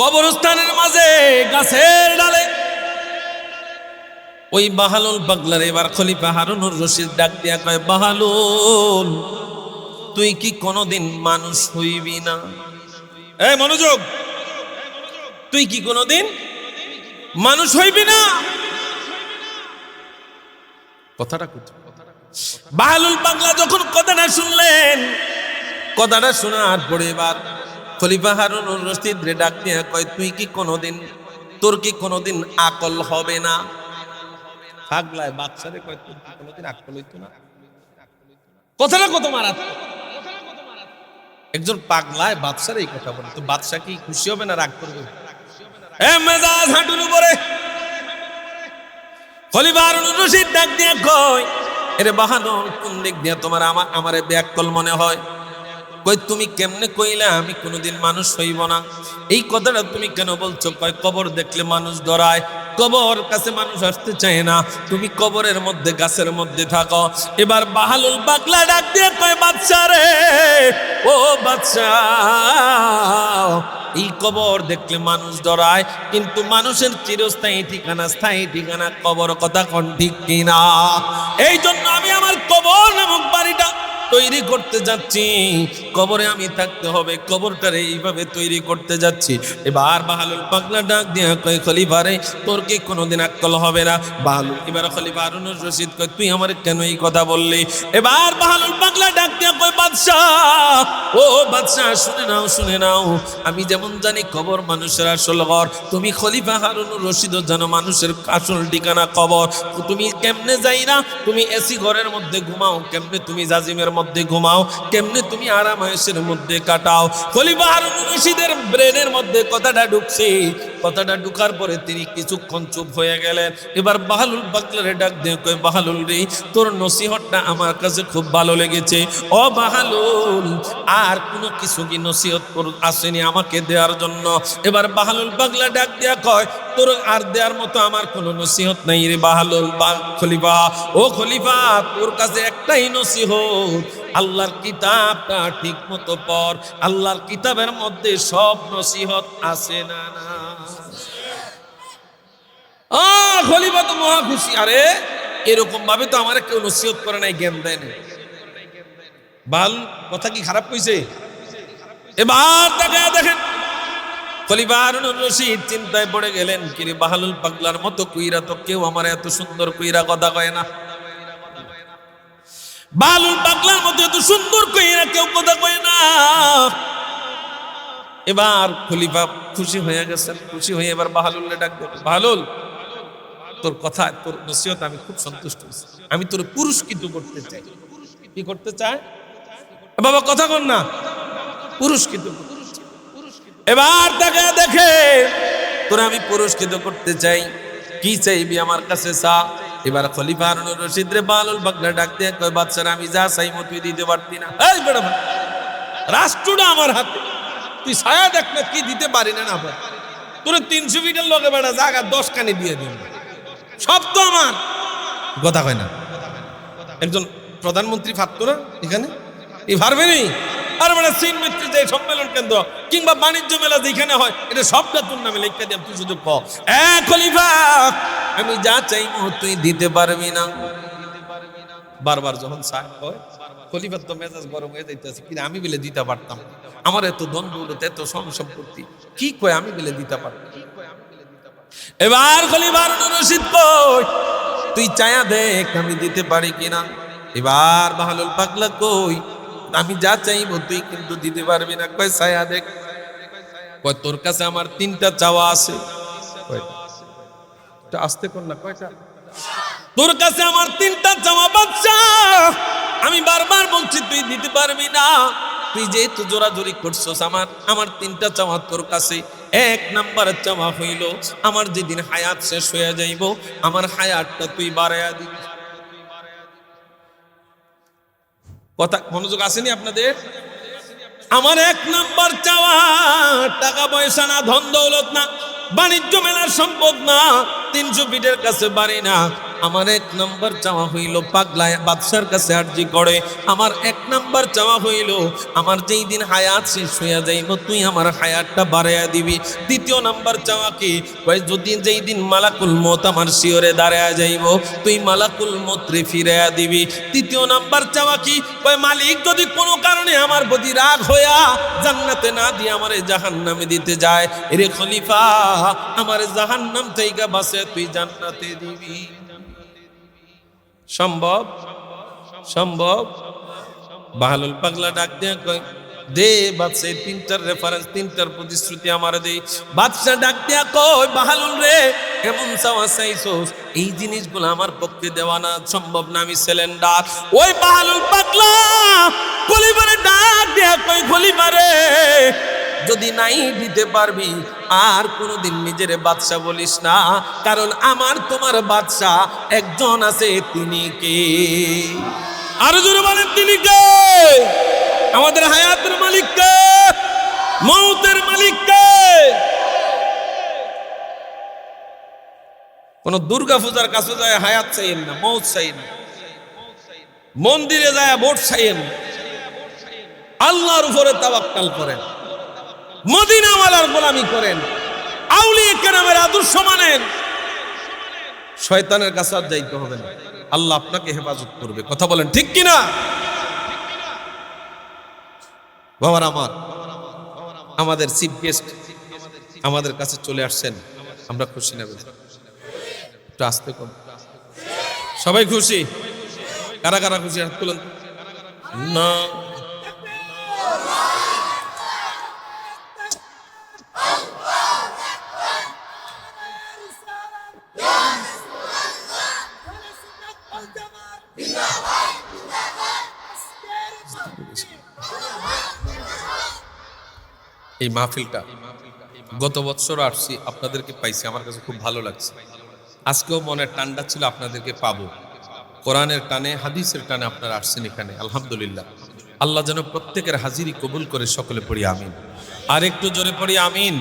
কবরস্থানের মাঝে গাছের ডালে। ওই বাহালুল পাগলার এবার খলিফা হারুনুর রশিদ ডাক দিয়া কয়, বাহালুল, তুই কি কোনোদিন মানুষ হইবি না? এই মনোযোগ, তুই কি কোনোদিন মানুষ হইবি না? কথাটা কোথায়? বাহালুল পাগলা যখন কথাটা শুনলেন, কথাটা শোনার পরে এবার খলিফা হারুনুর রশিদ রে ডাক দিয়া কয়, তুই কি কোনোদিন, তোর কি কোনোদিন আকল হবে না? পাগলায় বাদশারে কয়, তোর কি কোনোদিন আকল হইতো না? কথাটা কত মারাত্মক। একজন পাগলায় বাদশার এই কথা বলে, তো বাদশা কি খুশি হবে না রাগ করবে? মেজাজ হাঁটুর উপরে। খলিফা হারুনুর রশিদ ডাক দিয়া কয়, এরে বাহাদুর, কোন দিক দিয়া তোমার আমারে ব্যাককল মনে হয়? কই, তুমি কেমনে কইলা আমি কোনোদিন মানুষ হইব না? এই কথাটা তুমি কেন বলছো? কয়, কবর দেখলে মানুষ ডরায়, কবর কাছে মানুষ আসতে চায় না, তুমি কবরের মধ্যে গাছের মধ্যে থাকো। এবার বাহালুল পাগলা ডাক দিয়ে কয়, বাদশা রে, ও বাদশা, এই কবর দেখলে মানুষ ডরায়, কিন্তু মানুষের চিরস্থায়ী ঠিকানা, স্থায়ী ঠিকানা কবর। কথা কোন ঠিক কিনা? এই জন্য আমি আমার কবর নামক বাড়িটা তৈরি করতে যাচ্ছি। কবরে আমি থাকতে হবে, কবরটারে এইভাবে তৈরি করতে যাচ্ছি। এবার বাহালুল পাগলা ডাক দিয়া কয়, খলিফা রে, তোর কি কোনোদিন আকল হবে না? বাহালুল এবার খলিফা হারুনুর রশিদ কয়, তুই আমার কেন এই কথা বললি? এবার বাহালুল পাগলা ডাক দিয়া কয়, বাদশা, ও বাদশা, শুনে নাও, শুনে নাও, আমি যেমন জানি কবর মানুষের আসল ঘর, তুমি খলিফা হারুনুর রশিদও জানো মানুষের আসল ঠিকানা কবর। তুমি কেমনে যাই না, তুমি এসি ঘরের মধ্যে ঘুমাও, কেমনে তুমি জাজিমের মধ্যে ঘুমাও, কেমনে তুমি আরামায়েশের মধ্যে কাটাও। খলিফা হারুনুর রশিদের ব্রেনের মধ্যে কথাটা ঢুকছে। কথাটা ঢুকার পরে তিনি কিছুক্ষণ চুপ হয়ে গেলেন। এবার বাহালুল পাগলারে ডাক দিয়ে কয়, বাহালুল রে, তোর নসিহতটা আমার কাছে খুব ভালো লেগেছে। ও বাহালুল, আর কোনো কিছু কি নসিহত আসেনি আমাকে দেওয়ার জন্য? এবার বাহালুল পাগলা ডাক দিয়া কয়, তোর আর দেওয়ার মতো আমার কোনো নসিহত নাই রে বাহালুল। খলিফা, ও খলিফা, তোর কাছে একটাই নসিহত, আল্লাহর কিতাবটা ঠিক মতো পড়। আল্লাহর কিতাবের মধ্যে সব নসিহত আছে না? না। খলিফা তো মহা খুশি। আরে এরকম ভাবে তো আমার কেউ নসিহত করে নাই, জ্ঞান দেয় না। বাল কথা কি খারাপ কইছে? এবার দেখেন খলিফা হারুনুর রশিদ চিন্তায় পড়ে গেলেন, কিরে বাহালুল পাগলার মতো কুইরা তো কেউ আমার এত সুন্দর কুইরা কথা কয় না। বাহালুল পাগলার মতো এত সুন্দর কইরা কেউ কথা কয় না। এবার খলিফা খুশি হয়ে গেছেন, খুশি হয়ে এবার বাহালুল্লে ডাক দেবে, বাহালুল তোর কথা, তোর নসিহত আমি খুব সন্তুষ্ট হয়েছি, আমি তোর পুরস্কৃত করতে চাই। কি করতে চায় বাবা? কথা কর না, পুরস্কৃত করতে চাই। এবার তাকে দেখে তোরা আমি পুরস্কৃত করতে চাই, কি চাইবি আমার কাছে চা। এবার খলিফা হারুনুর রশিদ রে বাহালুল পাগলা ডাক দিয়ে কয়, বাদশার আমি যা চাইবো তুই দিতে পারতি না? এই বেটা ভাই, রাষ্ট্রটা আমার হাতে, তুই ছায়া দেখ না কি দিতে পারি না না পারি। তোর 300 ফিটের লোকে বেড়া জায়গা 10 কানি দিয়ে দিন, সব তো আমার। কথা কয় না, একজন প্রধানমন্ত্রী পারতো না এখানে, এই পারবে নি? আর বেড়া চীন মিত্র যে সম্মেলন কেন্দ্র কিংবা বাণিজ্য মেলা যেখানে হয়, এটা সবটা তোর নামে লিখে দিয়ে তুই শুধু কও, খলিফা আমি যা চাইবো তুই দিতে পারবি না। বারবার যখন সাহেব কয়, খলিফার তো মেজাজ গরম হয়ে যাইতেছে, কিন্তু আমি বলে দিতে পারতাম, আমার এত ধন দৌলত এত সন সম্পত্তি, কি কয় আমি বলে দিতে পারতাম। এবার খলিফা হারুনুর রশিদ কই, তুই চায়া দেখ আমি দিতে পারি কিনা। এবার বাহালুল পাগলা কই, আমি যা চাইবো তুই কিন্তু দিতে পারবি না। কয় ছায়া দেখ। কয় তোর কাছে আমার 3টা চাওয়া আছে। কয়টা? আসতে কর না, কয়টা? তোর কাছে আমার 3টা চাওয়া বাচ্চা, আমি বারবার বলছি তুই দিতে পারবি না। তুই যেহেতু জোরাজোরি করছস, আমার 3টা চাওয়া তোর কাছে। 1 নাম্বার চাওয়া হইল, আমার যেদিন হায়াত শেষ হয়ে যাইব, আমার হায়াতটা তুই বাড়াইয়া দিবি। কথা মনোযোগ আসেনি আপনাদের? আমার 1 নাম্বার চাওয়া টাকা পয়সা না, ধন দৌলত না, বাণিজ্য মেলার সম্পদ না, 300 ফিটের কাছে বাড়ি না। আমার 1 নাম্বার চাওয়া হইল, পাগলা বাদশার কাছে আরজি করে, আমার 1 নাম্বার চাওয়া হইল, আমার যেই দিন হায়াত শেষ হইয়া যাইব তুই আমার হায়াতটা বাড়াইয়া দিবি। 2য় নাম্বার চাওয়া কি? কয় যদি যেই দিন মালাকুল মউত আমার শিওরে দাঁড়ায়া যাইব তুই মালাকুল মউতরে ফিরাইয়া দিবি। 3য় নাম্বার চাওয়া কি? কয় মালিক যদি কোনো কারণে আমার প্রতি রাগ হইয়া জান্নাতে না দিয়ে আমারে জাহান্নামে দিতে যায়, এরে খলিফা আমারে জাহান্নাম থেকে বাঁচে তুই জান্নাতে দিবি। সম্ভব? সম্ভব? বাহালুল পাগলা ডাক দিয়ে কয়, দে বাদশা 3টার রেফারেন্স, 3টার প্রতিশ্রুতি আমার দে। বাদশা ডাক দিয়া কয়, বাহালুল রে এমন চাওয়া চাইছস, এই জিনিসগুলো আমার পক্ষে দেওয়া না সম্ভব না, আমি সিলিন্ডার। ওই বাহালুল পাগলা খলিফারে ডাক দিয়া কয়, খলিফা রে যদি নাই দিতে পারবি আর কোনোদিন নিজের বাদশা বলিস না, কারণ আমার তোমার বাদশা একজন আছে, তিনি কে? আরো জোরে বলেন, তিনি কে? আমাদের হায়াতের মালিক কে? মউতের মালিক কে? কোন দুর্গা পূজার কাছে যায় হায়াত চাইেন না, মউত চাইেন না, মন্দিরে যায় ভোট চাইেন, আল্লাহর উপরে তাওয়াক্কাল করেন, মদিনাওয়ালার গোলামি করেন, আউলিয়া কেরামের আদর্শ মানেন, শয়তানের কাছে আর যাইতে হবে না, আল্লাহ আপনাকে হেফাজত করবে। কথা বলেন ঠিক কিনা? বাবার আমার, আমাদের চিফ গেস্ট আমাদের কাছে চলে আসছেন, আমরা খুশি না? একটু আসতে কম, সবাই খুশি? কারা কারা খুশি হাত তুলেন না? এই মাহফিলটা গত বছর আসছি, আপনাদেরকে পাইছি, আমার কাছে খুব ভালো লাগছে। আজকেও মনের টানটা ছিল আপনাদেরকে পাবো, কোরআনের টানে হাদিসের টানে আপনারা আসছেন এখানে, আলহামদুলিল্লাহ। আল্লাহ যেন প্রত্যেকের হাজিরি কবুল করে, সকলে পড়ি আমিন। আর একটু জোরে পড়ি আমিন।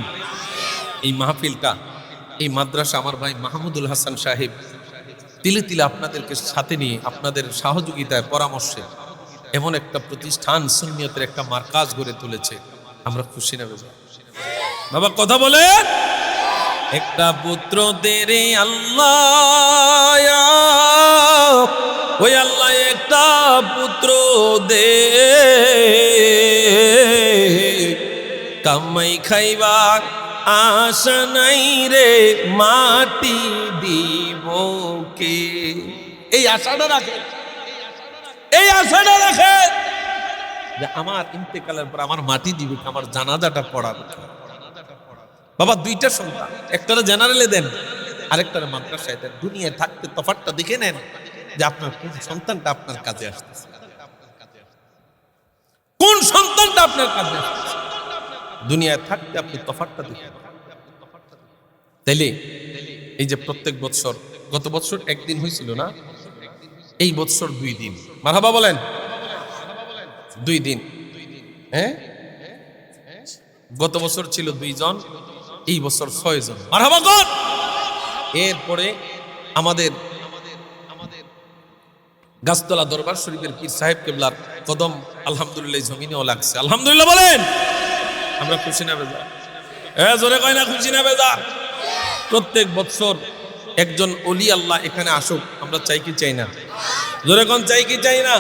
এই মাহফিলটা, এই মাদ্রাসা আমার ভাই মাহমুদুল হাসান সাহেব তিলে তিলে আপনাদেরকে সাথে নিয়ে, আপনাদের সহযোগিতায় পরামর্শে এমন একটা প্রতিষ্ঠান, সুন্নিয়তের একটা মার্কাজ গড়ে তুলেছে, আমরা খুশি না বাবা? কথা বলে, একটা পুত্র দে রে আল্লাহ, ওই আল্লাহ একটা পুত্র দে, কামাই খাইবার আশা নাই রে, মাটি দিব কে? এই আশাটা রাখে, এই আশাটা রাখে। যে আমার ইন্তেকালের পর আমার মাটি দিবে, আমার জানাজাটা পড়াবে। বাবা দুইটা সন্তান, একটারে জেনারেলে দেন, আরেকটারে মাদ্রাসায় দেন। দুনিয়ায় থাকতে তফাৎটা দেখে নেন যে আপনার কোন সন্তানটা আপনার কাজে আসতেছে, কোন সন্তানটা আপনার কাজে আসতেছে। দুনিয়ায় থাকতে আপনি তফাৎটা দেখে নেন। তাইলে এই যে প্রত্যেক বছর, গত বছর একদিন হয়েছিল না, এই বছর 2 দিন। মারহাবা বলেন, 2 দিন। হ্যাঁ, গত বছর ছিল 2 জন, এই বছর 6 জন। মারহাবা কোন? এরপরে আমাদের গাছতলা দরবার শরীফের পীর সাহেব কেবলার কদম আলহামদুলিল্লাহ জমিনেও লাগছে। আলহামদুলিল্লাহ বলেন। আমরা খুশি না বেজার? জোরে কয় না খুশি না বেজার? প্রত্যেক বছর একজন ওলি আল্লাহ এখানে আসুক, আমরা চাই কি চাই না? জোরে কোন চাই কি চাই না?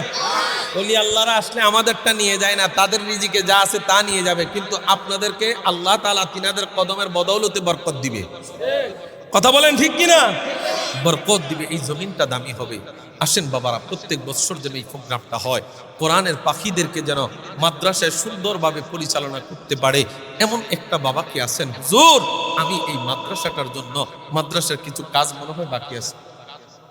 ওলি আল্লাহরা আসলে আমাদেরটা নিয়ে যায় না, তাদের রিজিকে যা আছে তা নিয়ে যাবে, কিন্তু আপনাদেরকে আল্লাহ তাআলা তিনাদের কদমের বদৌলতে বরকত দিবে। কথা বলেন ঠিক কিনা? বরকত দিবে, এই জমিনটা দামি হবে। আসেন বাবারা, প্রত্যেক বছর যেন এই প্রোগ্রামটা হয়, কোরআনের পাখিদেরকে যেন মাদ্রাসায় সুন্দরভাবে পরিচালনা করতে পারে, এমন একটা বাবা কি আছেন? হুজুর, আমি এই মাদ্রাসাটার জন্য, মাদ্রাসার কিছু কাজ মনে হয় বাকি আছে,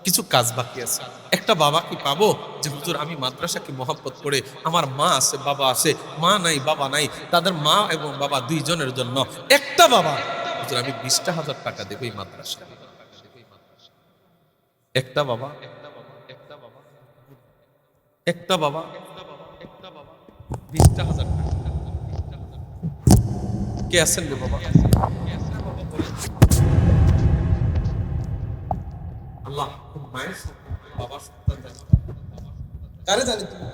কিছু কাজ বাকি আছে। একটা বাবা কি পাবো যে হুজুর আমি মাদ্রাসাকে মহব্বত করে, আমার মা আছে বাবা আছে, মা নাই বাবা নাই, তাদের মা এবং বাবা 2 জনের জন্য একটা বাবা, হুজুর আমি 20,000 টাকা দেবো এই মাদ্রাসা। একটা বাবা, একটা বাবা 20,000 টাকা। কে আছেন রে বাবা? আল্লাহ মায়ের বাবার সন্তান জানি, কারে জানি তুমি?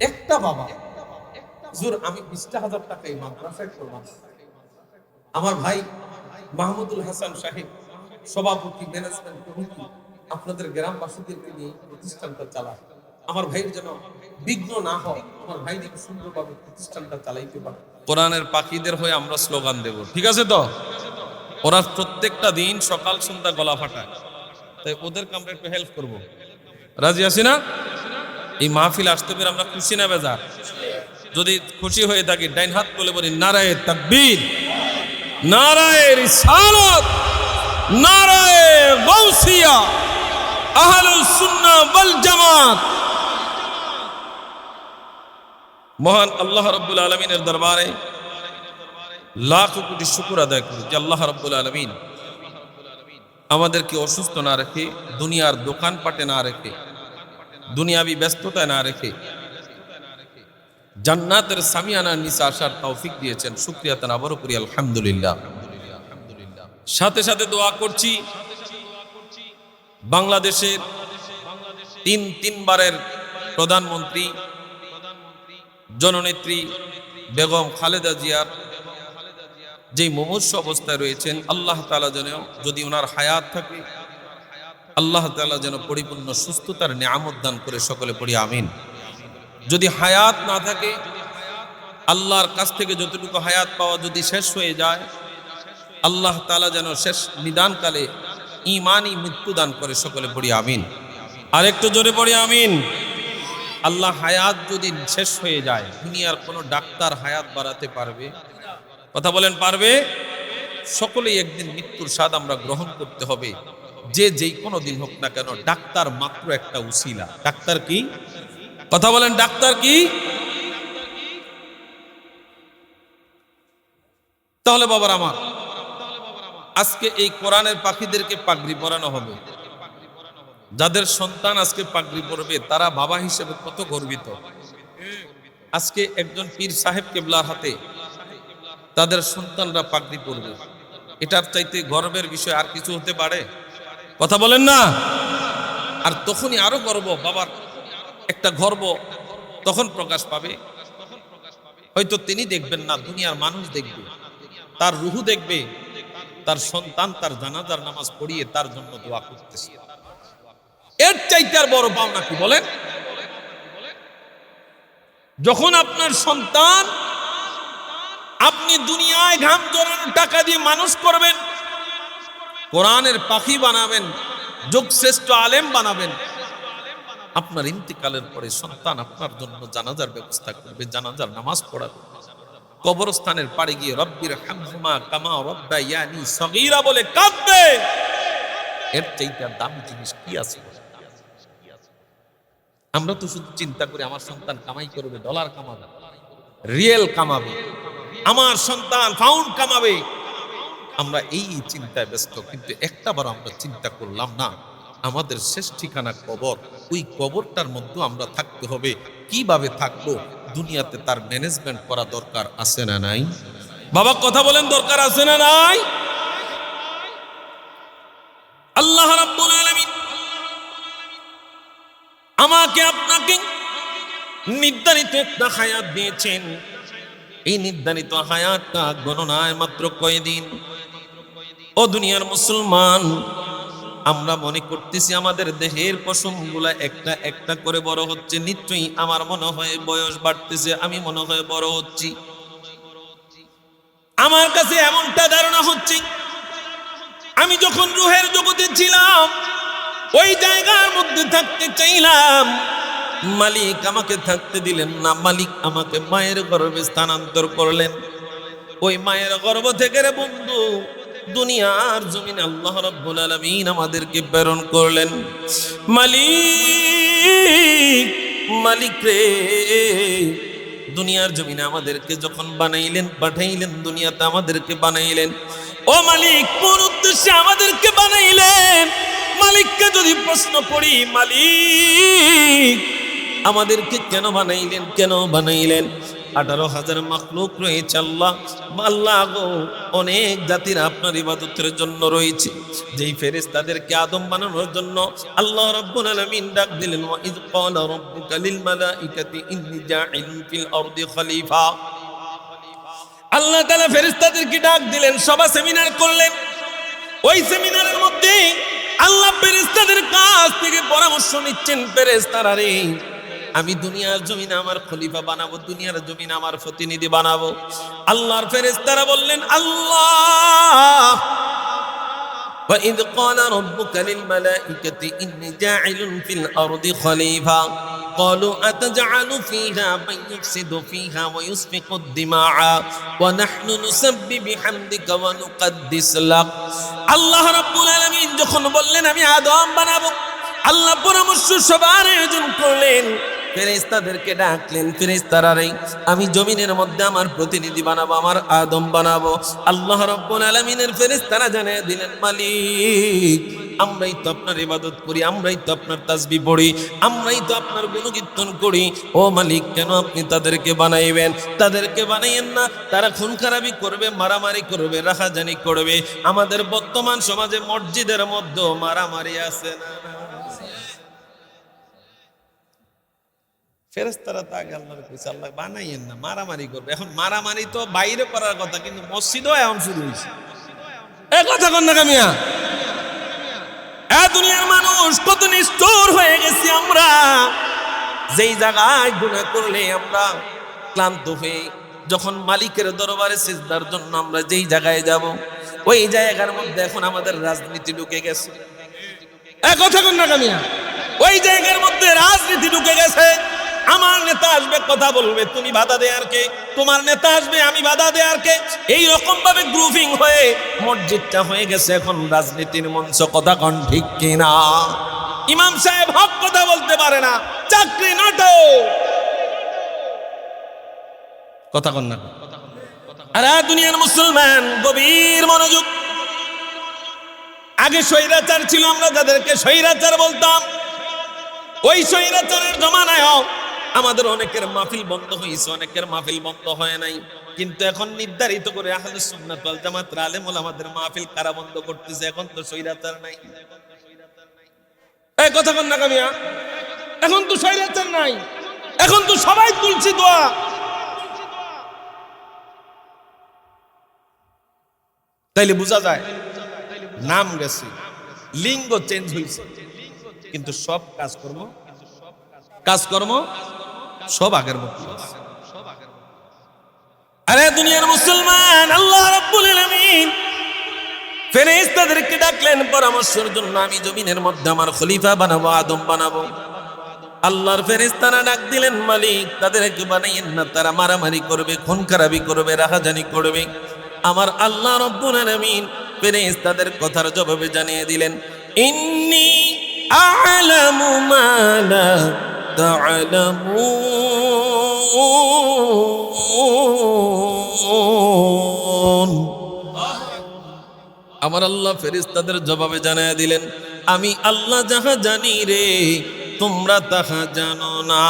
একটা বাবা, হুজুর আমি 20,000 টাকা এই মাদ্রাসায় করলাম। আমার ভাই মাহমুদুল হাসান সাহেব, সভাপতি, ম্যানেজমেন্ট কমিটি, আপনাদের গ্রামবাসীদেরকে নিয়ে প্রতিষ্ঠানটা চালায়। আমার ভাইয়ের যেন বিঘ্ন না হয়, আমার ভাই যেন সুন্দরভাবে প্রতিষ্ঠানটা চালাইতে পারে। কোরআনের পাখিদের হয়ে আমরা স্লোগান দেব, ঠিক আছে তো? ওরা প্রত্যেকটা দিন সকাল সন্ধ্যা গলা ফাটায়, তাই ওদেরকে আমরা একটু হেল্প করব। রাজি আছি না? এই মাহফিল আসতে পেরে আমরা খুশি না বেজার? যদি খুশি হয়ে থাকি ডাইন হাত তুলে বলি নারায়ে তাকবীর, নারায়ে রিসালাত, নারায়ে গাউসিয়া, আহলুস সুন্নাহ ওয়াল জামাত। মহান আল্লাহ রাব্বুল আলামিনের দরবারে লাখ কোটি শুকর আদায় করি যে আল্লাহ রাব্বুল আলামিন আমাদেরকে অসুস্থ না রেখে, দুনিয়ার দোকানপাটে না রেখে, দুনিয়াবি ব্যস্ততায় না রেখে জান্নাতের সামিয়ানা নিচে আসার তৌফিক দিয়েছেন। শুকরিয়া তান আবারও করি আলহামদুলিল্লাহ। সাথে সাথে দোয়া করছি বাংলাদেশের 3 বারের প্রধানমন্ত্রী জননেত্রী বেগম খালেদা জিয়ার যেই মুমূর্ষ অবস্থায় রয়েছেন, আল্লাহ তাআলা যেন, যদি ওনার হায়াত থাকে, আল্লাহ তাআলা যেন পরিপূর্ণ সুস্থতার নিয়ামত দান করে, সকলে পড়ি আমিন। যদি হায়াত না থাকে, আল্লাহর কাছ থেকে যতটুকু হায়াত পাওয়া যদি শেষ হয়ে যায়, আল্লাহ তাআলা যেন শেষ নিদানকালে ঈমানি মৃত্যু দান করে, সকলে পড়ি আমিন। আর একটু জোরে পড়ি আমিন। আল্লাহ হায়াত যদি শেষ হয়ে যায়, দুনিয়ার কোনো ডাক্তার হায়াত বাড়াতে পারবে? কথা বলেন পারবে? সকলেই একদিন মৃত্যুর স্বাদ আমরা গ্রহণ করতে হবে, যে যেই কোনো দিন হোক না কেন। ডাক্তার মাত্র একটা উসিলা। ডাক্তার কি? কথা বলেন, ডাক্তার কি? তাহলে বাবার আমার, আজকে এই কোরআনের পাখিদেরকে পাগড়ি পরানো হবে। যাদের সন্তান আজকে পাগড়ি পরবে, তারা বাবা হিসেবে কত গর্বিত। আজকে একজন পীর সাহেব কেবলার হাতে তাদের সন্তানরা পাগড়ি পরবে, এটার চাইতে গর্বের বিষয় আর কিছু হতে পারে? কথা বলেন না? আর তখনই আরো গর্ব, বাবার একটা গর্ব তখন প্রকাশ পাবে। হয়তো তিনি দেখবেন না, দুনিয়ার মানুষ দেখবে, তার রুহু দেখবে, তার সন্তান তার জানাজার নামাজ পড়িয়ে তার জন্য দোয়া করতেছে। এর চাইতে আর বড় পাওনা কি বলেন? যখন আপনার সন্তান, আপনি দুনিয়ায় ঘাম জড়ানো টাকা দিয়ে মানুষ করবেন, কোরআনের পাখি বানাবেন, যুগশ্রেষ্ঠ আলেম বানাবেন, আপনার ইন্তিকালের পরে সন্তান আপনার জন্য জানাজার ব্যবস্থা করবে, জানাজার নামাজ পড়াবে, কবরস্থানের পাড়ে গিয়ে রব্বির হামহুমা কামা রব্বায়ানি সগীরা বলে কাঁদবে। এর চাইতে আর দামি জিনিস কি আছে? আমরা তো শুধু চিন্তা করি আমার সন্তান কামাই করবে, ডলার কামাবে, রিয়েল কামাবে, আমার সন্তান পাউন্ড কামাবে, আমরা এই চিন্তায় ব্যস্ত। কিন্তু একটাবার আমরা চিন্তা করলাম না আমাদের শেষ ঠিকানা কবর। ওই কবরটার মধ্যে আমরা থাকতে হবে। কিভাবে থাকবো? দুনিয়াতে তার ম্যানেজমেন্ট করা দরকার আছে না নাই? বাবা কথা বলেন, দরকার আছে না নাই? আল্লাহ রাব্বুল আলামিন আমাকে আপনাকে নির্ধারিত একটা হায়াত দিয়েছেন। এই নির্ধারিত হায়াতটা গণনায় মাত্র কয়দিন? ও দুনিয়ার মুসলমান, আমরা মনে করতেছি আমাদের দেহের পশমগুলা একটা একটা করে বড় হচ্ছে। নিশ্চয়ই আমার মনে হয় বয়স বাড়তেছে, আমি মনে হয় বড় হচ্ছি। আমার কাছে এমনটা ধারণা হচ্ছে, আমি যখন রূহের জগতে ছিলাম ওই জায়গার মধ্যে থাকতে চাইলাম, মালিক আমাকে থাকতে দিলেন না। মালিক আমাকে মায়ের গর্ভে স্থানান্তর করলেন। ওই মায়ের গর্ভ থেকে রে বন্ধু দুনিয়ার জমিনে আল্লাহ রাব্বুল আলামিন আমাদেরকে প্রেরণ করলেন। মালিক, মালিক রে, দুনিয়ার জমিনে আমাদেরকে যখন বানাইলেন, পাঠাইলেন, দুনিয়াতে আমাদেরকে বানাইলেন। ও মালিক, কোন উদ্দেশ্যে আমাদেরকে বানাইলেন? মালিককে যদি প্রশ্ন করি, মালিক আমাদেরকে কেন বানাইলেন, কেন বানাইলেন? 18,000 মাখলুক রয়েছে আল্লাহ। আল্লাহ গো, অনেক জাতির আপনার ইবাদতের জন্য রয়েছে। যেই ফেরেশতাদেরকে আদম বানানোর জন্য আল্লাহ রাব্বুল আলামিন ডাক দিলেন, ওয়া ইয ক্বালা রাব্বুকা লিল মালাইকাতি ইন্নী জাইলুন ফিল আরদি খলিফা। আল্লাহ তাআলা ফেরেশতাদেরকে ডাক দিলেন, সভা সেমিনার করলেন। ওই সেমিনারের মধ্যে আল্লাহ ফেরেশতাদের কাছ থেকে পরামর্শ নিচ্ছেন, ফেরেশতারা রে, আমি দুনিয়ার জমিনে আমার খলিফা বানাবো, দুনিয়ার জমিনে আমার প্রতিনিধি বানাবো। আল্লাহর ফেরেশতারা বললেন, আল্লাহ وَإِذْ قَالَ رَبُّكَ لِلْمَلَائِكَةِ إِنِّي جَاعِلٌ فِي الْأَرْضِ خَلِيفَةً قَالُوا أَتَجْعَلُ فِيهَا مَن يُفْسِدُ فِيهَا وَيُسْفِكُ الدِّمَاءَ وَنَحْنُ نُسَبِّحُ بِحَمْدِكَ وَنُقَدِّسُ لَكَ। আল্লাহ রাব্বুল আলামিন যখন বললেন আমি আদম বানাবো, আল্লাহ পরামর্শ সবার আয়োজন করলেন, ফেরেশতাদেরকে ডাকলেন, ফেরেশতারা রে, আমি জমিনের মধ্যে আমার প্রতিনিধি বানাবো, আমার আদম বানাবো। আল্লাহ রাব্বুল আলামিনের ফেরেশতারা জানিয়ে দিলেন, মালিক আমরাই তো আপনার ইবাদত করি, আমরাই তো আপনার তাসবিহ পড়ি, আমরাই তো আপনার গুণকীর্তন করি। ও মালিক, কেন আপনি তাদেরকে বানাইবেন? তাদেরকে বানাইয়েন না। তারা খুন খারাপি করবে, মারামারি করবে, রাহাজানি করবে। আমাদের বর্তমান সমাজে মসজিদের মধ্যে মারামারি আছে না? ফেরেশতারা তো আগে আল্লাহর কাছে, আল্লাহ বানাইয়েন না, মারামারি করবে। এখন মারামারি তো বাইরে করার কথা, কিন্তু মসজিদও এখন শুরু হয়েছে। এ কথা কন না কামিয়া। এ দুনিয়ার মানুষ কত নিষ্ঠুর হয়ে গেছি আমরা। যেই জায়গায় গুনাহ করলে আমরা ক্লান্ত হয়ে যখন মালিকের দরবারে সিজদার জন্য আমরা যেই জায়গায় যাব, ওই জায়গার মধ্যে এখন আমাদের রাজনীতি ঢুকে গেছে। এ কথা কন না কামিয়া। ওই জায়গার মধ্যে রাজনীতি ঢুকে গেছে। আমার নেতা আসবে, কথা বলবে, তুমি বাধা দেয়ার কে? তোমার নেতা আসবে, আমি বাধা দেয়ার কে? এই রকম ভাবে গ্রুপিং হয়ে মসজিদটা হয়ে গেছে এখন রাজনীতির মঞ্চ। কথা কন ঠিক কিনা? ইমাম সাহেব হক কথা বলতে পারে না, চাকরি নাটো। কথা কন না? আরে দুনিয়ার মুসলমান, গভীর মনোযোগ। আগে স্বৈরাচার ছিল, আমরা যাদেরকে স্বৈরাচার বলতাম, ওই স্বৈরাচারের জমানায় আমাদের অনেকের মাহফিল বন্ধ হয়েছে, অনেকের মাহফিল বন্ধ হয় নাই। কিন্তু এখন নির্ধারিত করে আহলুস সুন্নাত ওয়াল জামাতের আলেম ওলামাদের মাহফিল কারা বন্ধ করতেছে? এখন তো স্বৈরাচার নাই। এই কথা কন না কামিয়া। এখন তো স্বৈরাচার নাই, এখন তো সবাই তুলছি দোয়া। তাইলে বোঝা যায় নাম গেছে, লিঙ্গ চেঞ্জ হয়েছে, কিন্তু সব কাজকর্ম সব আগের মতো আছে। আরে দুনিয়ার মুসলমান, আল্লাহ রাব্বুল আলামিন ফেরেশতাদেরকে ডাকলেন পরামর্শের জন্য। আমি জমিনের মধ্যে আমার খলিফা বানাবো, আদম বানাবো। আল্লাহর ফেরেশতারা ডাক দিলেন, মালিক তাদেরকে বানাইয়েন না, তারা মারামারি করবে, খুন খারাপি করবে, রাহাজানি করবে। আমার আল্লাহ রব্বুল আলামিন ফেরেশতাদের কথার জবাবে জানিয়ে দিলেন, ইন্নী আ'লামু মা লা তা'লামুন। আমার আল্লাহ ফেরেশতাদের জবাবে জানিয়ে দিলেন, আমি আল্লাহ যাহা জানি রে, তোমরা তাহা জানো না।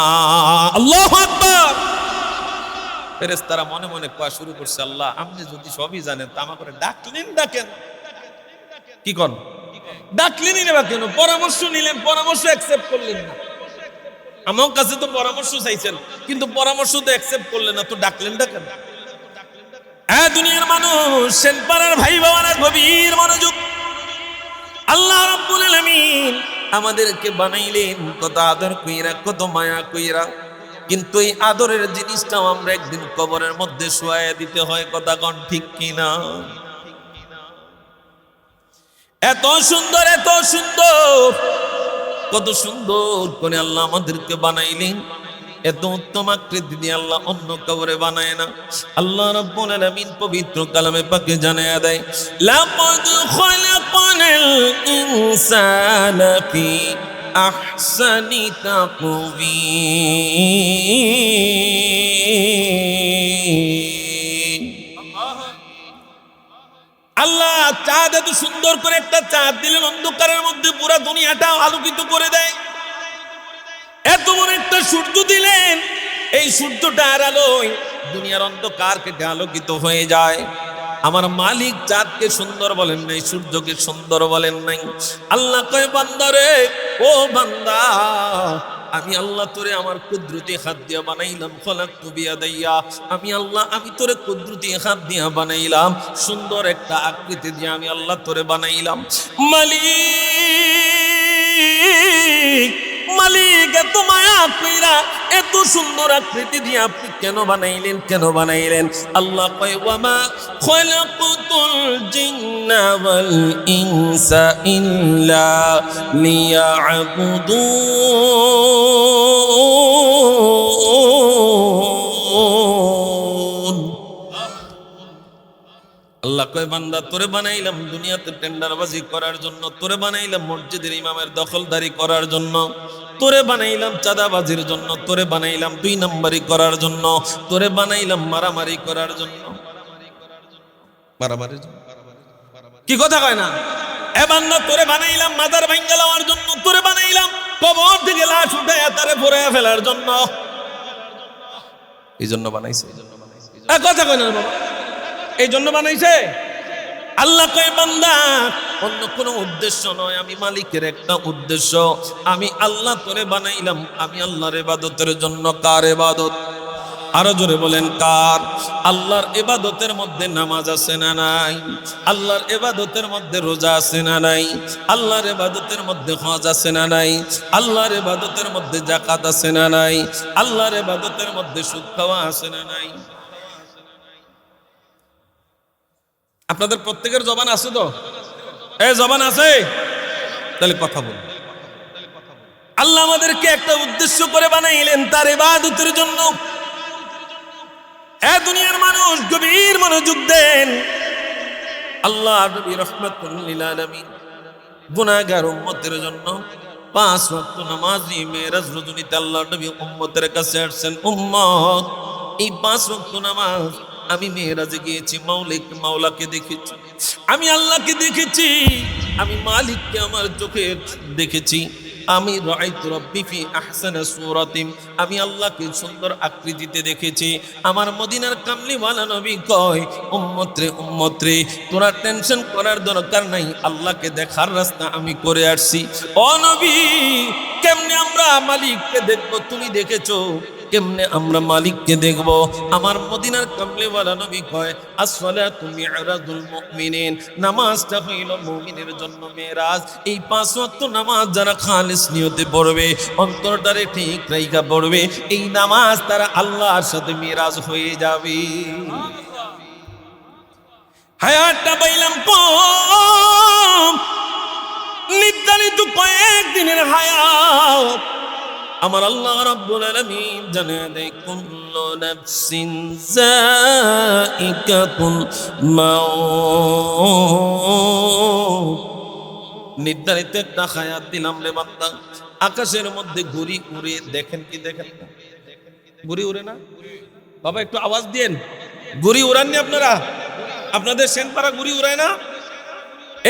আল্লাহু আকবার। ফেরেশতারা মনে মনে কোয়া শুরু করছে, আল্লাহ আপনি যদি সবই জানেন তা আমাকে ডাকলেন ডাকেন, কি কোন ডাকলেনই না কেন? পরামর্শ নিলেন, পরামর্শ অ্যাকসেপ্ট করলেন না। আমার কাছে তো পরামর্শ চাইছেন, কিন্তু পরামর্শ তো অ্যাকসেপ্ট করলেন না, তো ডাকলেন ডাকেন। হ্যাঁ দুনিয়ার মানুষ, সেনপাড়ার ভাই বাবারা গভীর মনোযোগ। আল্লাহ রাব্বুল আলামিন আমাদেরকে বানাইলেন কত আদর কইরা, কত মায়া কইরা, কিন্তু এই আদরের জিনিসটাও আমরা একদিন কবরের মধ্যে শোয়ায়া দিতে হয়। কথা কোন ঠিক কিনা? এত সুন্দর, এত সুন্দর, কত সুন্দর করে আল্লাহ আমাদেরকে বানাইলেন। এত উত্তম আকৃতি দিয়ে আল্লাহ অন্য কবরে বানায় না। আল্লাহ রাব্বুল আলামিন পবিত্র কালামে পাকে জানায়া দেয়, লাকাদ খালাকনাল ইনসানা ফি আহসানি তাকওয়িম। আল্লাহ চাঁদ এত সুন্দর করে একটা চাঁদ দিলেন, অন্ধকারের মধ্যে পুরো দুনিয়াটা আলোকিত করে দেয়। এত বড় একটা সূর্য দিলেন, এই সূর্যটার আলোয় দুনিয়ার অন্ধকার কেটে আলোকিত হয়ে যায়। আমার মালিক চাঁদকে সুন্দর বলেন নাই, সূর্যকে সুন্দর বলেন নাই। আল্লাহ কয়, বান্দা রে, ও বান্দা, আমি আল্লাহ তোরে আমার কুদরতি হাত দিয়া বানাইলাম। খলাকতু বিয়াদাইয়া, আমি আল্লাহ, আমি তোরে কুদরতি হাত দিয়া বানাইলাম। সুন্দর একটা আকৃতি দিয়ে আমি আল্লাহ তোরে বানাইলাম। মালিক, মালিক এত মায়া কইরা এত সুন্দর আকৃতি দিয়ে আপনি কেন বানাইলেন, কেন বানাইলেন? আল্লাহ কয়, ওয়ামা খালাকতুল জিন্না ওয়াল ইনসা ইল্লা লিয়াবুদুন। আল্লাহ কয়, বান্দা তোরে বানাইলাম দুনিয়াতে টেন্ডারবাজি করার জন্য, তোরে বানাইলাম মসজিদের ইমামের দখলদারি করার জন্য, তোরে বানাইলাম চাঁদাবাজির জন্য, তোরে বানাইলাম 2 নম্বরি করার জন্য, তোরে বানাইলাম মারামারি করার জন্য। মারামারির জন্য কি কথা কয় না? এ বান্দা তোরে বানাইলাম মাজার ভাঙ্গা লওয়ার জন্য, তোরে বানাইলাম কবর থেকে লাশ উঠাইয়া তারে পোড়াইয়া ফেলার জন্য। এই জন্য বানাইছে, কথা কয় না বাবা, এই জন্য বানাইছে। আল্লাহ কয়, বান্দা অন্য কোনো উদ্দেশ্য নয়, আমি মালিকের একটা উদ্দেশ্য। আমি আল্লাহ তোরে বানাইলাম, আমি আল্লাহর ইবাদতের জন্য। কার ইবাদত? আরো জোরে বলেন কার? আল্লাহর ইবাদতের মধ্যে নামাজ আছে না নাই? আল্লাহর ইবাদতের মধ্যে রোজা আছে না নাই? আল্লাহর ইবাদতের মধ্যে হজ আছে না নাই? আল্লাহর ইবাদতের মধ্যে যাকাত আছে না নাই? আল্লাহর ইবাদতের মধ্যে সুদ খাওয়া আছে না নাই? আপনাদের প্রত্যেকের জবান আছে তো? এই জবান আছে? তাহলে কথা বল। আল্লাহ আমাদেরকে একটা উদ্দেশ্য করে বানাইলেন, তার ইবাদতের জন্য। এ দুনিয়ার মানুষ গভীর মনোযোগ দেন। আল্লাহ নবী রাহমাতুল লিল আলামিন গুনাহগার উম্মতের জন্য 5 ওয়াক্ত নামাজি মেরাজ রজনীতে আল্লাহ নবী উম্মতের কাছে আসছেন, উম্মত এই 5 ওয়াক্ত নামাজ আমি মেরাজে গিয়েছি, মাওলাকে দেখেছি, আমি আল্লাহকে দেখেছি, আমি মালিককে আমার চোখে দেখেছি। আমি রাআইতু রাব্বি ফি আহসানি সূরাতিন, আমি আল্লাহকে সুন্দর আকৃতিতে দেখেছি। আমার মদিনার কামলিওয়ালা নবী কয়, উম্মত রে তোরা টেনশন করার দরকার নাই, আল্লাহকে দেখার রাস্তা আমি করে আসছি। ও নবী, কেমনে আমরা মালিককে দেখবো? তুমি দেখেছো, কেমনে আমরা মালিককে দেখব? আমার মদিনার কামলিওয়ালা নবী কয়, আসসালাতু মি'রাজুল মুমিনিন, নামাজটা হইল মুমিনের জন্য মেরাজ। এই 5 ওয়াক্ত নামাজ যারা খালিস নিয়তে পড়বে, অন্তরটারে ঠিক রাইখা পড়বে, এই নামাজ তারা আল্লাহর সাথে মেরাজ হয়ে যাবে। হায়াতটা পাইলাম কম, নির্ধারিত কয়েকদিনের হায়াত। আমার আল্লাহ রাব্বুল আলামিন জানিয়ে দেয় কুল্লু নাফসিন যায়িকাতুল মাউত। নির্ধারিত একটা হায়াত দিলাম রে বান্দা। আকাশের মধ্যে ঘুড়ি উড়ে দেখেন কি দেখেন না? ঘুড়ি উড়ে না বাবা? একটু আওয়াজ দিয়েন। ঘুড়ি উড়াননি আপনারা? আপনাদের সেনপাড়া ঘুড়ি উড়ায় না?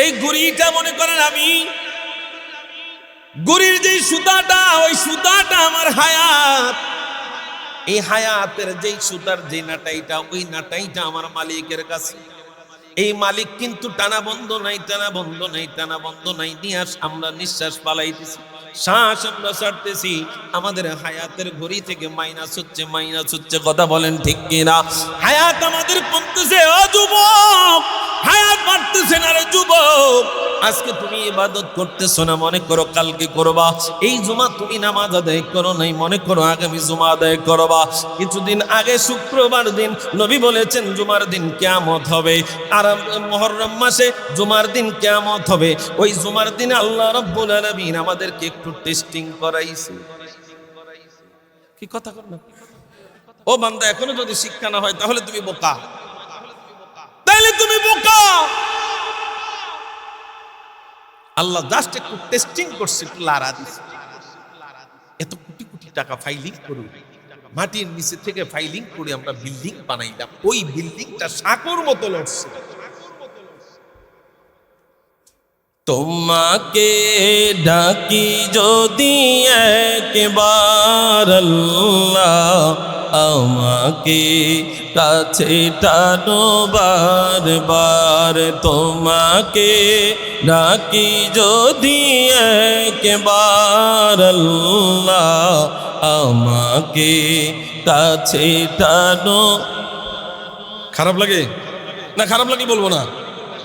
এই ঘুড়িটা মনে করেন আমি ঘুড়ির যে সুতাটা, ওই সুতাটা আমার হায়াত। এই হায়াতের যেই সুতার যে নাটাইটা, ওই নাটাইটা আমার মালিকের কাছে। এই মালিক কিন্তু টানা বন্ধ নাই, টানা বন্ধ নাই, টানা বন্ধ নাই। নিয়াস আমরা নিঃশ্বাস পালাইতেছি, শ্বাস আমরা ছাড়তেছি, আমাদের হায়াতের ঘড়ি থেকে মাইনাস হচ্ছে, মাইনাস হচ্ছে। কথা বলেন ঠিক কিনা? হায়াত আমাদের কমতেছে। ও যুবক, হায়াত বাড়তেছে না রে যুবক। আজকে তুমি ইবাদত করতেছো না, মনে করো কালকে করবা। এই জুমা তুমি নামাজ আদায় করো নাই, মনে করো আগামী জুমা আদায় করবা। কিছুদিন আগে শুক্রবার দিন নবী বলেছেন জুমার দিন কিয়ামত হবে। আর মুহররম মাসে জুমার দিন কিয়ামত হবে। ওই জুমার দিন আল্লাহ রাব্বুল আলামিন আমাদেরকে একটু টেস্টিং করাইছে। কি কথা কর না? ও বান্দা, এখনো যদি শিক্ষা না হয় তাহলে তুমি বোকা, তাহলে তুমি বোকা। আল্লাহ জাস্ট একটু টেস্টিং করছে, একটু লারা দিছে। এত কোটি কোটি টাকা ফাইলিং করুন, মাটির নিচে থেকে ফাইলিং করে আমরা বিল্ডিং বানাইলাম। ওই বিল্ডিংটা সাগর মতো লড়ছে। তোমাকে ডাকি যদি একবার আল্লাহ, আমাকে কাছে টানো বারবার। তোমাকে ডাকি যদি একবার আল্লাহ, আমাকে কাছে টানো। খারাপ লাগে না? খারাপ লাগে বলবো না।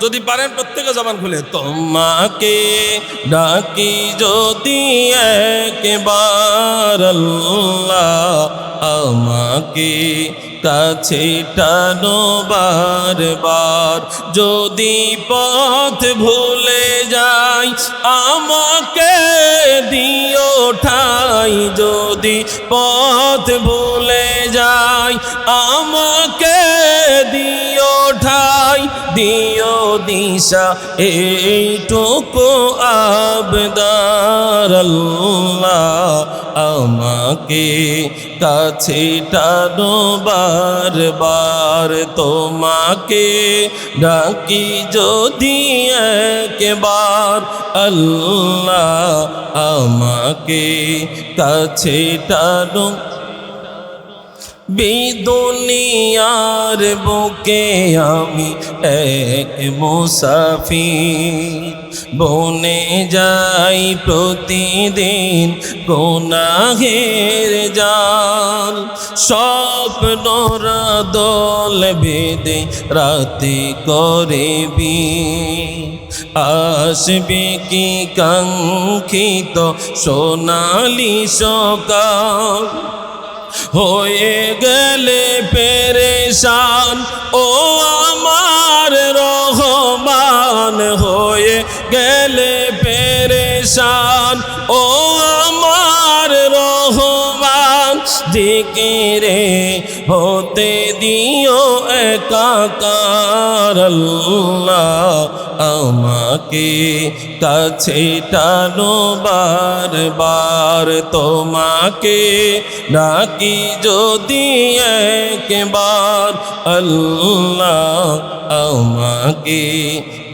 যদি পারেন প্রত্যেকে জবান খুলে, তোমাকে ডাকি যদি একবার আল্লাহ, আমাকে কাছে টানো বারবার। যদি পথ ভুলে যাই আমাকে দিও ঠাই। যদি পথ ভুলে যাই আমাকে দিও ঠাই। দিও দিশা এইটুকু আবদার আল্লাহ, আমাকে কাছে টানো বারবার। তোমাকে ডাকি যদি একবার আল্লাহ, আমাকে কাছে টানো। বিদুনিয়ার বুকে আমি এক মুসাফির, বনে যাই প্রতিদিন গুনাহের জাল। স্বপ্নর দল বেঁধে রাতে করবি, আসবে কি কাঙ্ক্ষিত সোনালি সকাল। হয়ে গেলে পেরেশান ও আমার রহমান, হয়ে গেলে পেরেশান ও আমার রহমান। জিকিরে হতে দিও একাকার আল্লাহ, আমাকে কাছে টানো বারবার। তোমাকে ডাকি যদি একবার আল্লাহ, আমাকে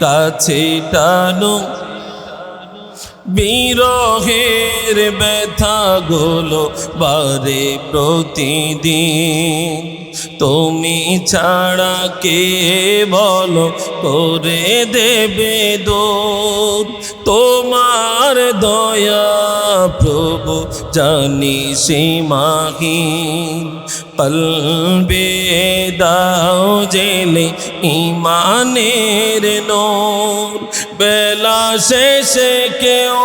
কাছে টানো। বিরহের ব্যথা গুলো বারে প্রতিদিন, তুমি ছাড়া কে বলো করে দেবে দূর। তোমার দয়া প্রভু জানি সীমাহীন, কলবে দাও জেলে ইমানের নূর। বেলা শেষে কেউ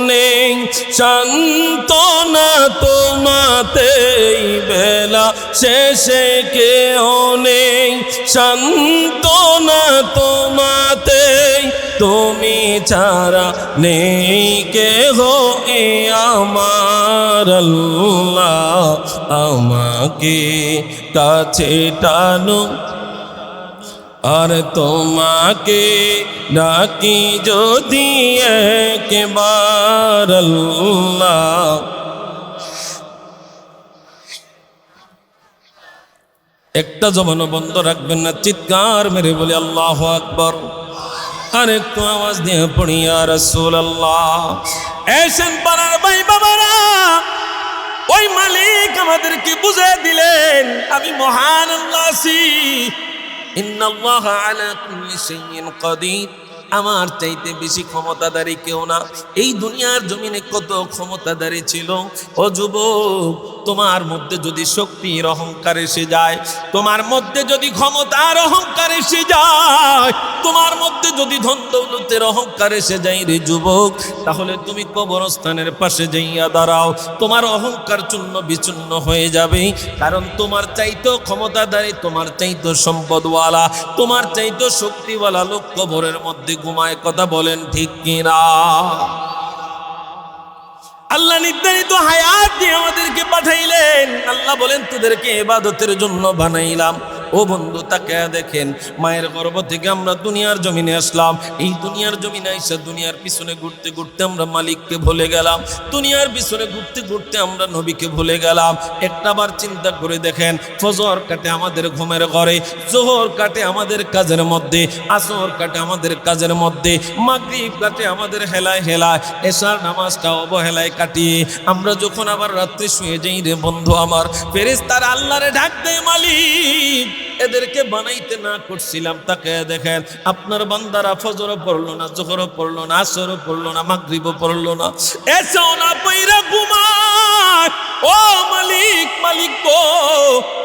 নেই সান্ত্বনা তোমাতেই, বেলা শেষে কেউ নেই সান্ত্বনা তোমাতেই। তুমি ছাড়া নেই কেহ এ আমার আল্লাহ, আমাকে কাছে টানো আর তোমাকে ডাকি যদি একবার আল্লাহ। একটা জবানও বন্ধ রাখবেন না, চিৎকার মেরে বলে আল্লাহু আকবার। আর একটু আওয়াজ দিয়ে পড়ি ইয়া রাসূলুল্লাহ। এসেন পাড়ার ভাই বাবারা, ওই মালিক আমাদেরকে বুঝিয়ে দিলেন আমি মহান আল্লাহ আছি। ইন্নাল্লাহা আলা কুল্লি শাইইন কাদির, আমার চাইতে বেশি ক্ষমতাধারী কেউ না। এই দুনিয়ার জমিনে কত ক্ষমতাধারী ছিল। ও যুবক, তোমার মধ্যে যদি শক্তির অহংকার এসে যায়, তোমার মধ্যে যদি ক্ষমতার অহংকার এসে যায়, তোমার মধ্যে যদি ধন দৌলতের অহংকার এসে যায় রে যুবক, তাহলে তুমি কবরস্থানের পাশে যাইয়া দাঁড়াও, তোমার অহংকার চূর্ণ বিচূর্ণ হয়ে যাবে। কারণ তোমার চাইতো ক্ষমতাধারী, তোমার চাইতো সম্পদওয়ালা, তোমার চাইতো শক্তিওয়ালা লোক কবরের মধ্যে ঘুমায়। কথা বলেন ঠিক কিনা? আল্লাহ নির্ধারিত হায়াত দিয়ে আমাদেরকে পাঠাইলেন। আল্লাহ বলেন তোদেরকে ইবাদতের জন্য বানাইলাম। ও বন্ধু, তাকে দেখেন, মায়ের গর্ভ থেকে আমরা দুনিয়ার জমিনে আসলাম। এই দুনিয়ার জমিনে এসে দুনিয়ার পিছনে ঘুরতে ঘুরতে আমরা মালিককে ভুলে গেলাম। দুনিয়ার পিছনে ঘুরতে ঘুরতে আমরা নবীকে ভুলে গেলাম। একটাবার চিন্তা করে দেখেন, ফজর কাটে আমাদের ঘুমের ঘরে, জোহর কাটে আমাদের কাজের মধ্যে, আসর কাটে আমাদের কাজের মধ্যে, মাগরিব কাটে আমাদের হেলায় হেলায়, এশার নামাজটা অবহেলায় কাটিয়ে আমরা যখন আবার রাত্রে শুয়ে যাই রে বন্ধু আমার, ফেরেশতারা আল্লাহরে ডাক দেয়, মালিক এদেরকে বানাইতে না করছিলাম। তাকে দেখেন, আপনার বান্দারা ফজরও পড়লো না, জোহরও পড়লো না, আসরও পড়লো না, মাগরিবও পড়লো না, এসেও না পইরা ঘুমায়। ও মালিক, মালিক গো,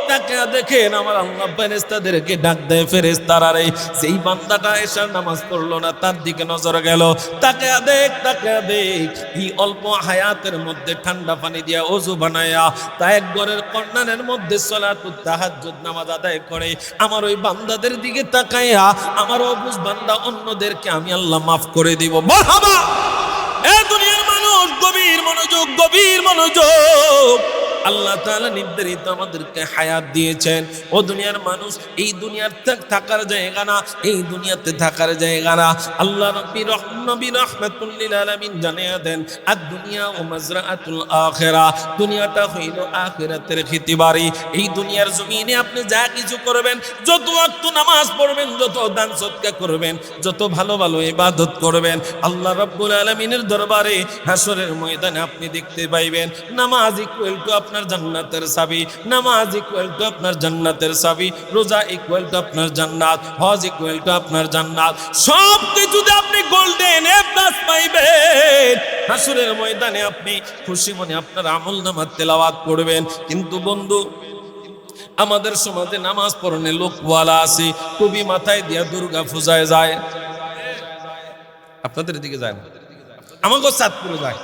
তাকে দেখেন আমার আল্লাহ ফেরেশতাদেরকে ডাক দেয়, ফেরেশতারা রে, সেই বান্দাটা এশার নামাজ পড়লো না, তার দিকে নজর গেল। তাকে দেখ, তাকে দেখ, এই অল্প হায়াতের মধ্যে ঠান্ডা পানি দিয়া ওযু বানায়া তা এক ঘরের কর্নারের মধ্যে সালাতুত তাহাজ্জুদ নামাজ আদায় করে। আমার ওই বান্দাদের দিকে তাকাইয়া আমার অবুঝ বান্দা অন্যদেরকে আমি আল্লাহ মাফ করে দিব। মারহাবা। এ দুনিয়ার মানুষ, গভীর মনোযোগ, গভীর মনোযোগ। আল্লাহ তাআলা নির্ধারিত আমাদেরকে হায়াত দিয়েছেন। ও দুনিয়ার মানুষ, এই দুনিয়ার থাকার জায়গা না, এই দুনিয়াতে থাকার জায়গা না। আল্লাহ নবী রাহমাতুল লিল আলামিন জানিয়ে দেন, আর দুনিয়া ও মাজরাআতুল আখিরা, দুনিয়াটা হইল আখিরাতের খেতিবাড়ি। এই দুনিয়ার জমিনে আপনি যা কিছু করবেন, যত ওয়াক্ত নামাজ পড়বেন, যত দান সদকা করবেন, যত ভালো ভালো ইবাদত করবেন, আল্লাহ রাব্বুল আলামিনের দরবারে হাসরের ময়দানে আপনি দেখতে পাইবেন নামাজ ইকুয়াল টু আপনার জান্নাতের চাবি, নামাজ ইকুয়াল টু আপনার জান্নাতের চাবি, রোজা ইকুয়াল টু আপনার জান্নাত, হজ ইকুয়াল টু আপনার জান্নাত। সব কিছুতে আপনি গোল্ডেন এ প্লাস পাইবেন। হাসরের ময়দানে আপনি খুশি মনে আপনার আমলনামা তেলাওয়াত করবেন। কিন্তু বন্ধু, আমাদের সমাজে নামাজ পড়নে লোকওয়ালা আছে, টুপি মাথায় দিয়া দুর্গা পূজায় যায়। আপনাদের দিকে যায় না, আমাকে চাঁদপুরে যায়,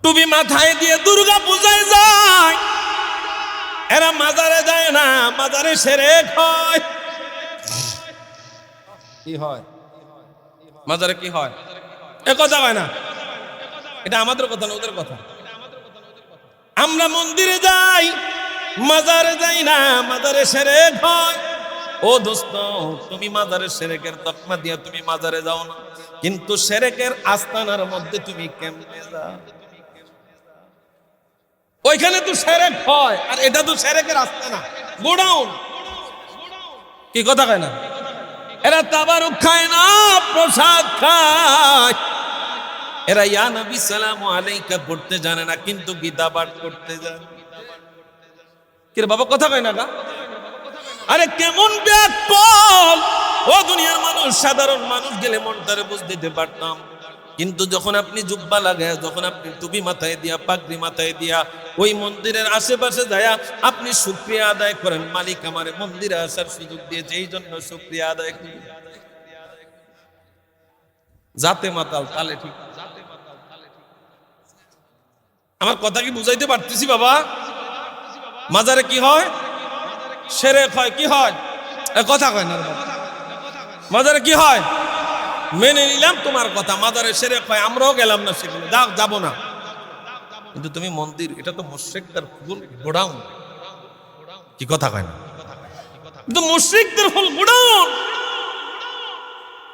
টুপি মাথায় দিয়ে দুর্গা পূজায় যায়। এরা মাজারে যায় না, মাজারে শিরক হয়। কি হয় মাজারে? কি হয়? এ কথা হয় না, এটা আমাদের কথা না, ওদের কথা। আমরা মন্দিরে যাই, মাজারে যাই না, মাজারে শিরক হয়। ও দোস্ত, তুমি মাজারে শিরকের তকমা দিয়া তুমি মাজারে যাও না, কিন্তু শিরকের আস্তানার মধ্যে তুমি কেমনে যাও? ওইখানে তো শিরক হয়, আর এটা তো শিরকের আস্তানা, গোডাউন। কি কথা কয় না? এরা তাবারুক খায় না, প্রসাদ খায়। এরা ইয়া নবী সালামু আলাইকা পড়তে জানে না, কিন্তু গীতা পাঠ করতে জানে। কি রে বাবা, কথা কয় না? আরে কেমন ব্যাকল! ও দুনিয়ার মানুষ, সাধারণ মানুষ গেলে মনটারে বুঝ দিতে পারতাম, কিন্তু যখন আপনি জুব্বা লাগায়, যখন আপনি টুপি মাথায় দিয়া, পাগড়ি মাথায় দিয়া ওই মন্দিরের আশেপাশে যায়, আপনি শুকরিয়া আদায় করেন, মালিক আমারে মন্দিরে আসার সুযোগ দিয়েছে, এই জন্য শুকরিয়া আদায় করি। জাতে মাতাল তালে ঠিক। আমার কথা কি বুঝাইতে পারতেছি বাবা? মাজারে কি হয়? শিরক হয়। কি হয়? কথা কয় না বাবা। মাজারে কি হয়? মেনে নিলাম তোমার কথা, মাজারে সেরে হয় আমরাও গেলাম না সেখানে, যাবো না। কিন্তু তুমি মন্দির, এটা তো মুশরিকদের ফুল গোডাউন, কি কথা কয় না? কিন্তু মুশরিকদের ফুল গোডাউন।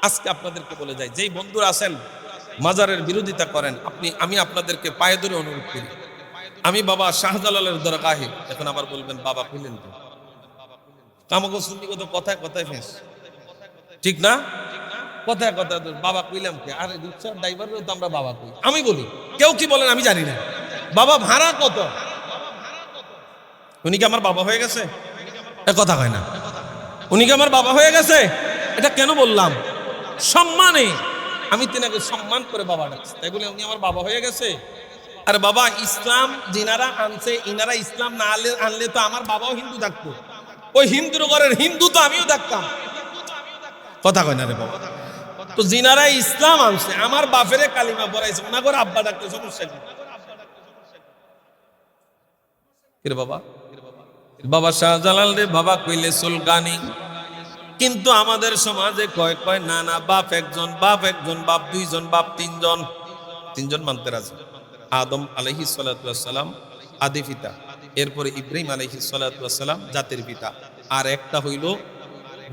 আজকে আপনাদেরকে বলে যাই, যেই বন্ধুরা আছেন মাজারের বিরোধিতা করেন, আমি আপনাদেরকে পায়ে ধরে অনুরোধ করি, আমি বাবা শাহজালালের দরগাহে, এখন আবার বলবেন বাবা কইলেন তো, আমাকে সুন্নিগত কথায় কথায় ফেস, ঠিক না? কথায় কথায় বাবা কইলাম কে? আরে রিক্সার ড্রাইভারও তো আমরা বাবা কই, আমি বলি, কেউ কি বলেন আমি জানি না। বাবা ভাড়া কত? উনি কি আমার বাবা হয়ে গেছে? কথা হয় না, উনি কি আমার বাবা হয়ে গেছে? এটা কেন বললাম? সম্মানে আমি তিনাকে সম্মান করে বাবা ডাকছি, তাই বলে উনি আমার বাবা হয়ে গেছে? আরে বাবা, ইসলাম যিনারা আনছে, ইনারা ইসলাম না আনলে তো আমার বাবাও হিন্দু থাকতো, ওই হিন্দুর ঘরের হিন্দু তো আমিও থাকতাম, কথা কয় না রে বাবা। তো যিনারা ইসলাম আনছে, আমার বাপেরে কালিমা পড়াইছে, ওনা করে আব্বা ডাকতে সমস্যা কি? রে বাবা, বাবা শাহজালাল রে বাবা কইলে সুলগানি। কিন্তু আমাদের সমাজে কয় কয় না না, বাপ একজন, বাপ একজন, বাপ দুইজন, বাপ তিনজন, তিনজন মানতে রাজি। আদম আলাইহিস সালাতু ওয়াস সালাম আদি পিতা, এরপরে ইব্রাহিম আলাইহিস সালাতু ওয়াস সালাম জাতির পিতা, আর একটা হইল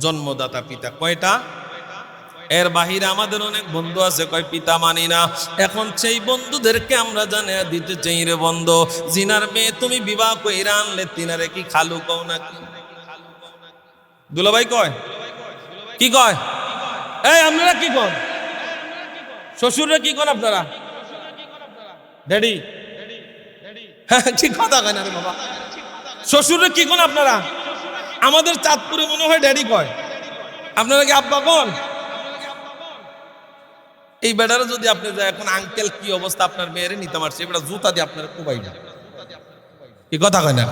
জন্মদাতা পিতা। কয়টা? এর বাহিরে আমাদের অনেক বন্ধু আছে কয় পিতা মানি না। এখন সেই বন্ধুদেরকে আমরা জানিয়ে দিতে চাই রে বন্ধু, জিনার মেয়ে তুমি বিবাহ কইরা আনলে তিনারে কি খালু কও নাকি? দুলাভাই কয়, কি কয়? এই আপনারা কি কন? শ্বশুরে কি কন আপনারা? ড্যাডি, কি কথা কয় না রে বাবা? শ্বশুরে কি কন আপনারা? আমাদের চাঁদপুরে মনে হয় ড্যাডি কয়, আপনারা কি আব্বা কন? এই বেটারে যদি আপনি যায় এখন আঙ্কেল কি অবস্থা, আপনার মেয়েরে নিতে পারছে, এবার জুতা দিয়ে আপনার কোবাই না, কি কথা কয় না?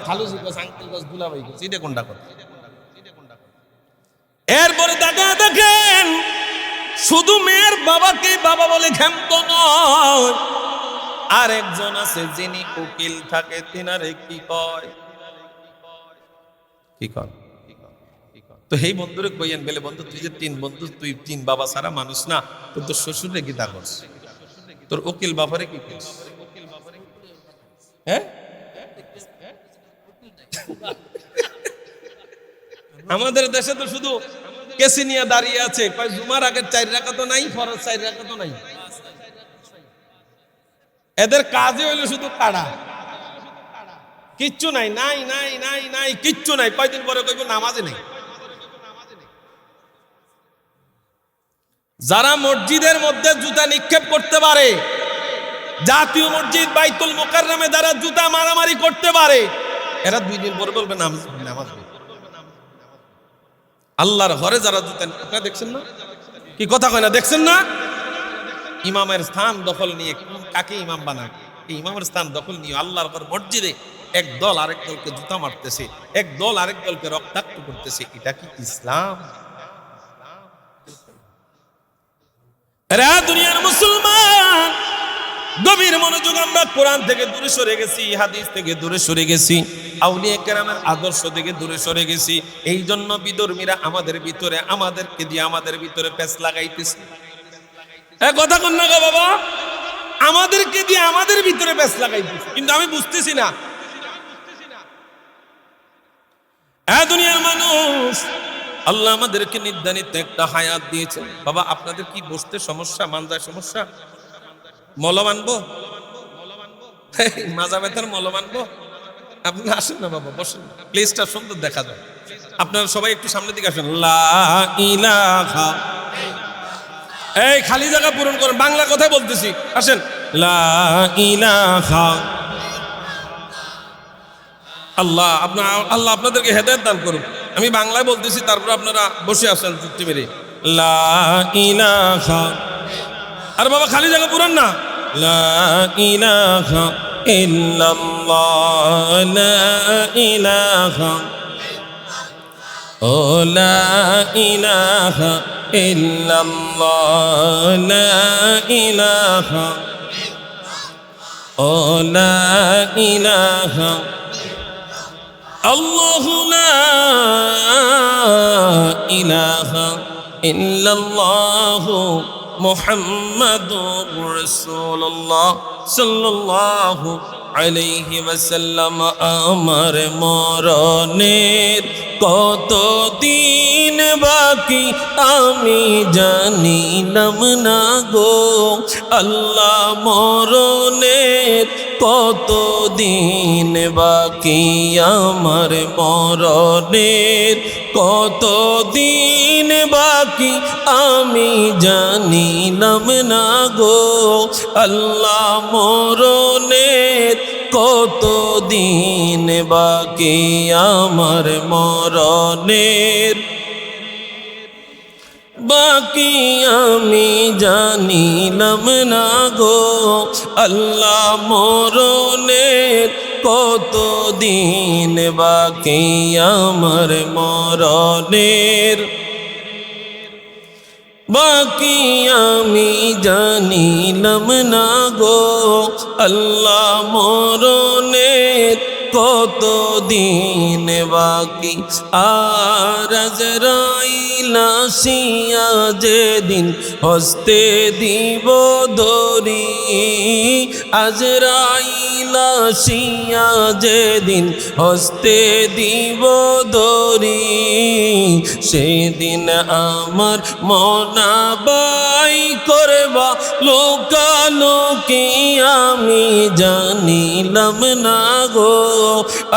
খালু জিজ্ঞাস, আঙ্কেল গাছ, দুলাভাই গাছ, এটা কোনটা কথা? এরপরে দেখেন, শুধু মেয়ের বাবাকে বাবা বলে ক্ষান্ত নয়, আর একজন আছে যিনি উকিল থাকে, তিনারে কি কয়? কি কয়? তো এই বন্ধুরে কইয়েন, বলে বন্ধু তুই যে তিন বন্ধু, তুই তিন বাবা সারা মানুষ না, তোর তো শ্বশুরে কি তা করছ, তোর উকিল বাবারে কি করছ? হ্যাঁ, আমাদের দেশে তো শুধু কেসি নিয়ে দাঁড়িয়ে আছে, কয় জুমার আগের 4 রাকাত নাই, ফরজ 4 রাকাত নাই, এদের কাজই হইলো শুধু কাড়া, কিচ্ছু নাই, নাই নাই নাই নাই, কিচ্ছু নাই। কয়দিন পরে কইব নামাজে নেই। যারা মসজিদের মধ্যে জুতা নিক্ষেপ করতে পারে, জাতীয় মসজিদ বাইতুল মুকাররমে যারা জুতা মারামারি করতে পারে, এরা 2 দিন পরে বলবে নামাজ নেই। আল্লাহর ঘরে যারা জুতা, আপনারা দেখছেন না? কি কথা কয় না? দেখছেন না? ইমামের স্থান দখল নিয়ে কাকে ইমাম বানায়? এই ইমামের স্থান দখল নিয়ে আল্লাহর ঘর মসজিদে এক দল আরেক দলকে জুতা মারতেছে, এক দল আরেক দলকে রক্তাক্ত করতেছে। এটা কি ইসলাম? এরা দুনিয়ার মুসলমান, গভীর মনোযোগ। আমরা কোরআন থেকে দূরে সরে গেছি, হাদিস থেকে দূরে সরে গেছি, আউলিয়া কেরামের আদর্শ থেকে দূরে সরে গেছি। এই জন্য বিধর্মীরা আমাদের ভিতরে, আমাদেরকে দিয়ে আমাদের ভিতরে পেঁচ লাগাইতেছে। কথা কন না গো বাবা, আমাদেরকে দিয়ে আমাদের ভিতরে পেঁচ লাগাইতেছে, কিন্তু আমি বুঝতেছি না। দুনিয়ার মানুষ, আল্লাহ আমাদেরকে নির্ধারিত একটা হায়াত দিয়েছে। বাবা আপনাদের কি বসতে সমস্যা, মানজায় সমস্যা? মলম আনবো? মাজা ব্যথার মলম আনবো? আপনারা আসেন না বাবা, বসেন, প্লেসটা সুন্দর দেখা যায়। আপনারা সবাই একটু সামনের দিকে আসেন। লা ইলাহা, এই খালি জায়গা পূরণ করেন, বাংলা কথাই বলতেছি, আসেন। লা ইলাহা, আল্লাহ আপনাদেরকে হেদায়েত দান করুন। আমি বাংলায় বলতেছি, তারপর আপনারা বসে আছেন যুক্তি মেরে। লা ইলাহা, আর বাবা খালি জায়গা পুরান না। লা ইলাহা ইল্লাল্লাহ, লা ইলাহা, ও লা ইলাহা ইল্লাল্লাহ, লা ইলাহা, ও লা ইলাহা, আল্লাহু লা ইলাহা ইল্লাল্লাহু মুহাম্মাদুর রাসূলুল্লাহ সাল্লাল্লাহু আলাইহি ওয়াসাল্লাম। আমার মরণের কত দিন বাকি আমি জানিলাম না গো আল্লাহ, মরণের কত দিন বাকি আমার মরণের কত দিন বাকি আমি জানিলাম না গো আল্লাহ, মরণের কত দিন বাকি আমার মরণের বাকি আমি জানিলাম না গো আল্লাহ, মরণের কত দিন বাকি আমার মরণের বাকি আমি জানিলাম না গো আল্লাহ, মরণের কত দিন বাকি। আর আজরাইল আসিয়া যেদিন হস্তে দিব ধরি, আজরাইল আসিয়া যেদিন হস্তে দিব ধরি, সেদিন আমার মনাবাই করবা লোকালোকি আমি জানিলাম না গো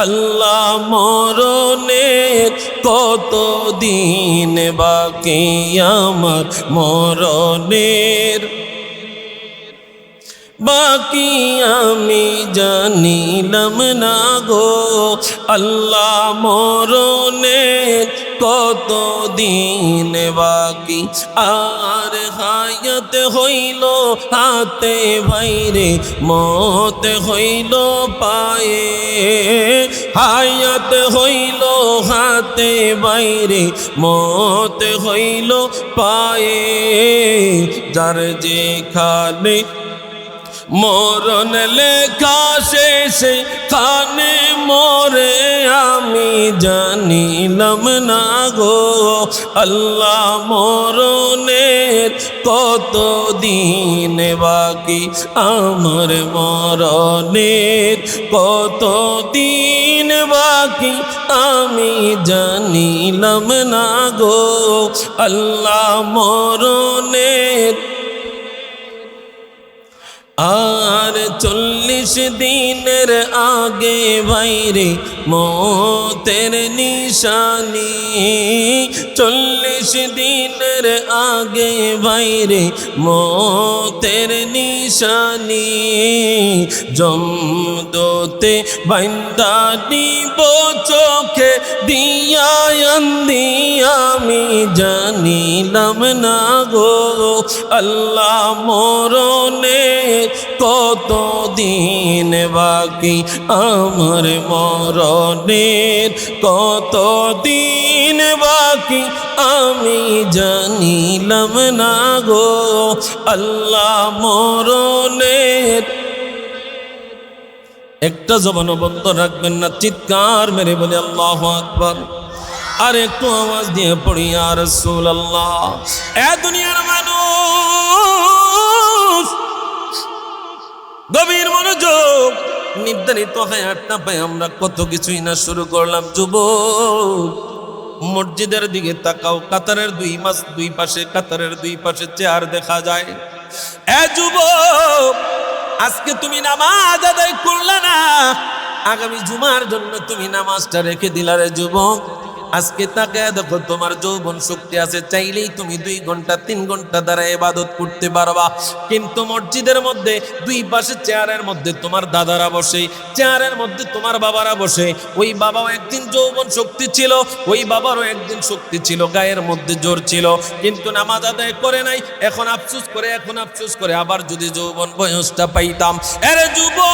আল্লাহ, মরণের কত দিন বাকি আমার মরণের বাকি আমি জানিলাম না গো আল্লাহ, মরণের কত দিন বাকি। আর হায়াত হইল হাতে বাইরে মত হইল পায়ে, হায়াত হইল হাতে বাইরে মত হইল পায়ে, যার যেখানে মরণ লেখা শেষে খানে মরে আমি জানিলাম না গো আল্লাহ, মরণের কত দিন বাকি আমার মরণের কত দিন বাকি আমি জানিলাম না গো আল্লাহ, মরণের আর 40 দিনের আগে বাইরে মতের নিশানি, 40 দিনের আগে বাইরে মতের নিশানি, জমদোতে বান্দা নিব চোখে দিয়া আন্দি আমি জানিলাম না গো আল্লাহ, মরণের কত দিন বাকি আমার মরণের কত দিন বাকি আমি জানিলাম না গো আল্লাহ, মরণের একটা জবানও বন্ধ রাখবেন না, চিৎকার মেরে বলে আল্লাহু আকবার। আর একটু আওয়াজ দিয়ে পড়ি ইয়া রাসূলুল্লাহ। এ দুনিয়ার মানুষ গভীর মনোযোগ, নির্ধারিত হায়াতটা পাই আমরা কত কিছুই না শুরু করলাম। যুবক মসজিদের দিকে তাকাও, কাতারের দুই পাশে কাতারের দুই পাশে চেয়ার দেখা যায়। এ যুবক, আজকে তুমি নামাজ আদায় করলে না, আগামী জুমার জন্য তুমি নামাজটা রেখে দিলা রে যুবক। আজকে তাকায় দেখো, তোমার যৌবন শক্তি আছে, চাইলেই তুমি 2 ঘন্টা 3 ঘন্টা দ্বারা ইবাদত করতে পারবা। কিন্তু মসজিদের মধ্যে দুই পাশে চেয়ারের মধ্যে তোমার দাদারা বসে, চেয়ারের মধ্যে তোমার বাবারা বসে। ওই বাবাও একদিন যৌবন শক্তি ছিল, ওই বাবারও একদিন শক্তি ছিল, গায়ের মধ্যে জোর ছিল, কিন্তু নামাজ আদায় করে নাই। এখন আফসোস করে আবার যদি যৌবন বয়সটা পাইতাম। আরে যুবক,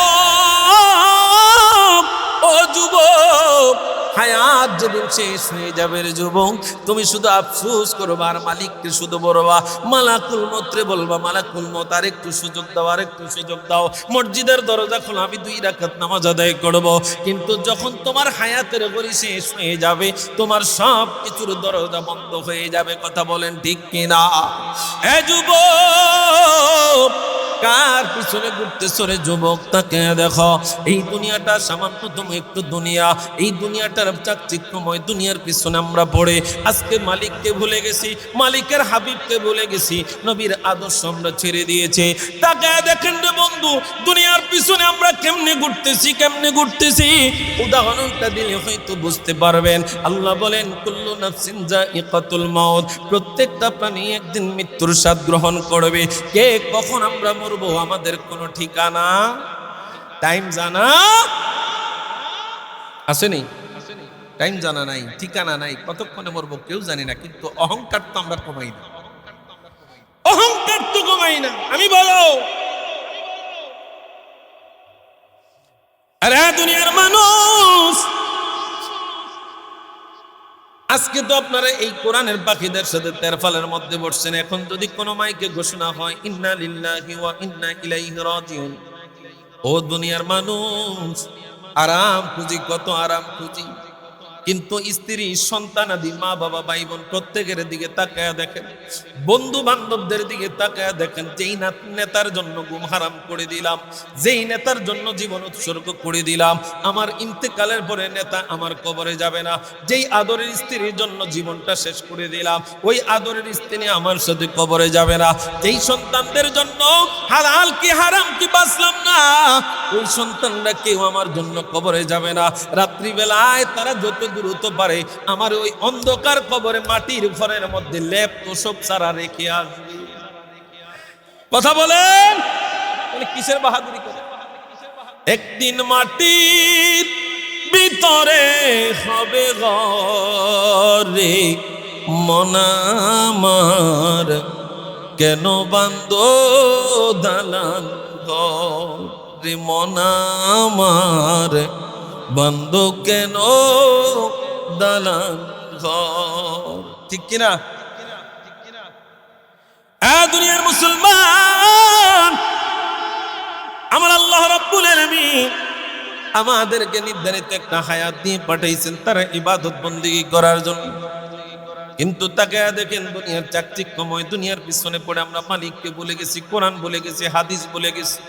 ও যুবক, হায়াত যেদিন শেষ হয়ে যাবে রে যুবক, তুমি শুধু আফসোস করবা আর মালিককে শুধু বলবা, মালাকুল মউতরে বলবা, মালাকুল মউত আর একটু সুযোগ দাও, আর একটু সুযোগ দাও, মসজিদের দরজা খোলো, আমি 2 রাকাত নামাজ আদায় করব। কিন্তু যখন তোমার হায়াতের গড়ি শেষ হয়ে যাবে, তোমার সব কিছুর দরজা বন্ধ হয়ে যাবে। কথা বলেন ঠিক কিনা? এ যুবক, কার পিছনে ঘুরতেছ রে যুবক? তাকে দেখো, এই দুনিয়াটা সামান্যতম একটু দুনিয়া, এই দুনিয়াটার চাকচিক্যময় দুনিয়ার পিছনে আমরা পড়ে আজকে মালিককে ভুলে গেছি, মালিকের হাবিবকে ভুলে গেছি, নবীর আদর্শ আমরা ছেড়ে দিয়েছে। তাকে দেখেন রে বন্ধু, দুনিয়ার পিছনে আমরা কেমনে ঘুরতেছি, কেমনে ঘুরতেছি। উদাহরণটা দিলে হয়তো বুঝতে পারবেন। আল্লাহ বলেন, কুল্লু নাফসিন যায়িকাতুল মাউত, প্রত্যেকটা প্রাণী একদিন মৃত্যুর স্বাদ গ্রহণ করবে। কে কখন আমরা মরবো আমাদের কোনো ঠিকানা টাইম জানা আসেনি, টাইম জানা নাই, ঠিকানা নাই, কতক্ষণে মরবো কেউ জানি না। কিন্তু অহংকার তো আমরা কমাই না, অহংকার তো কমাই না। আমি বলো, আরে দুনিয়ার মানুষ, আজকে তো আপনারা এই কোরআনের পাখিদের সাথে তেরফালের মধ্যে বসছেন। এখন যদি কোনো মাইকে ঘোষণা হয় ইন্না লিল্লাহি ওয়া ইন্না ইলাইহি রাজিউন, ও দুনিয়ার মানুষ, আরাম খুঁজি, কত আরাম খুঁজি, কিন্তু স্ত্রী, সন্তানাদি, মা বাবা, ভাই বোন প্রত্যেকের দিকে তাকায়া দেখেন, বন্ধু বান্ধবদের দিকে তাকায়া দেখেন। যেই নেতার জন্য ঘুম হারাম করে দিলাম, যেই নেতার জন্য জীবন উৎসর্গ করে দিলাম, আমার ইন্তেকালের পরে নেতা আমার কবরে যাবে না। যেই আদরের স্ত্রীর জন্য জীবনটা শেষ করে দিলাম, ওই আদরের স্ত্রী আমার সাথে কবরে যাবে না। যেই সন্তানদের জন্য হালাল কি হারাম কি বাঁচলাম না, ওই সন্তানরা কেউ আমার জন্য কবরে যাবে না। রাত্রিবেলায় তারা যত দ্রুত পারে আমার ওই অন্ধকার কবরে মাটির ঘরের মধ্যে লেপ তোষক সারা রেখে আসবে। কথা বলেন, কিসের বাহাদুরি করে? একদিন মাটির ভিতরে হবে ঘরে, মনামার কেন বান্দ দালান ঘরে, মনামার বান্দ কেন দালান ঘর। ঠিক কিনা? দুনিয়ার মুসলমান, আমার আল্লাহ রাব্বুল আলামিন আমাদেরকে নির্ধারিত একটা হায়াত দিয়ে পাঠাইছেন তারা ইবাদত বন্দেগী করার জন্য। কিন্তু তাকে দেখেন, দুনিয়ার চাকচিক্যময় দুনিয়ার পিছনে পড়ে আমরা মালিককে ভুলে গেছি, কোরআন ভুলে গেছি, হাদিস ভুলে গেছি।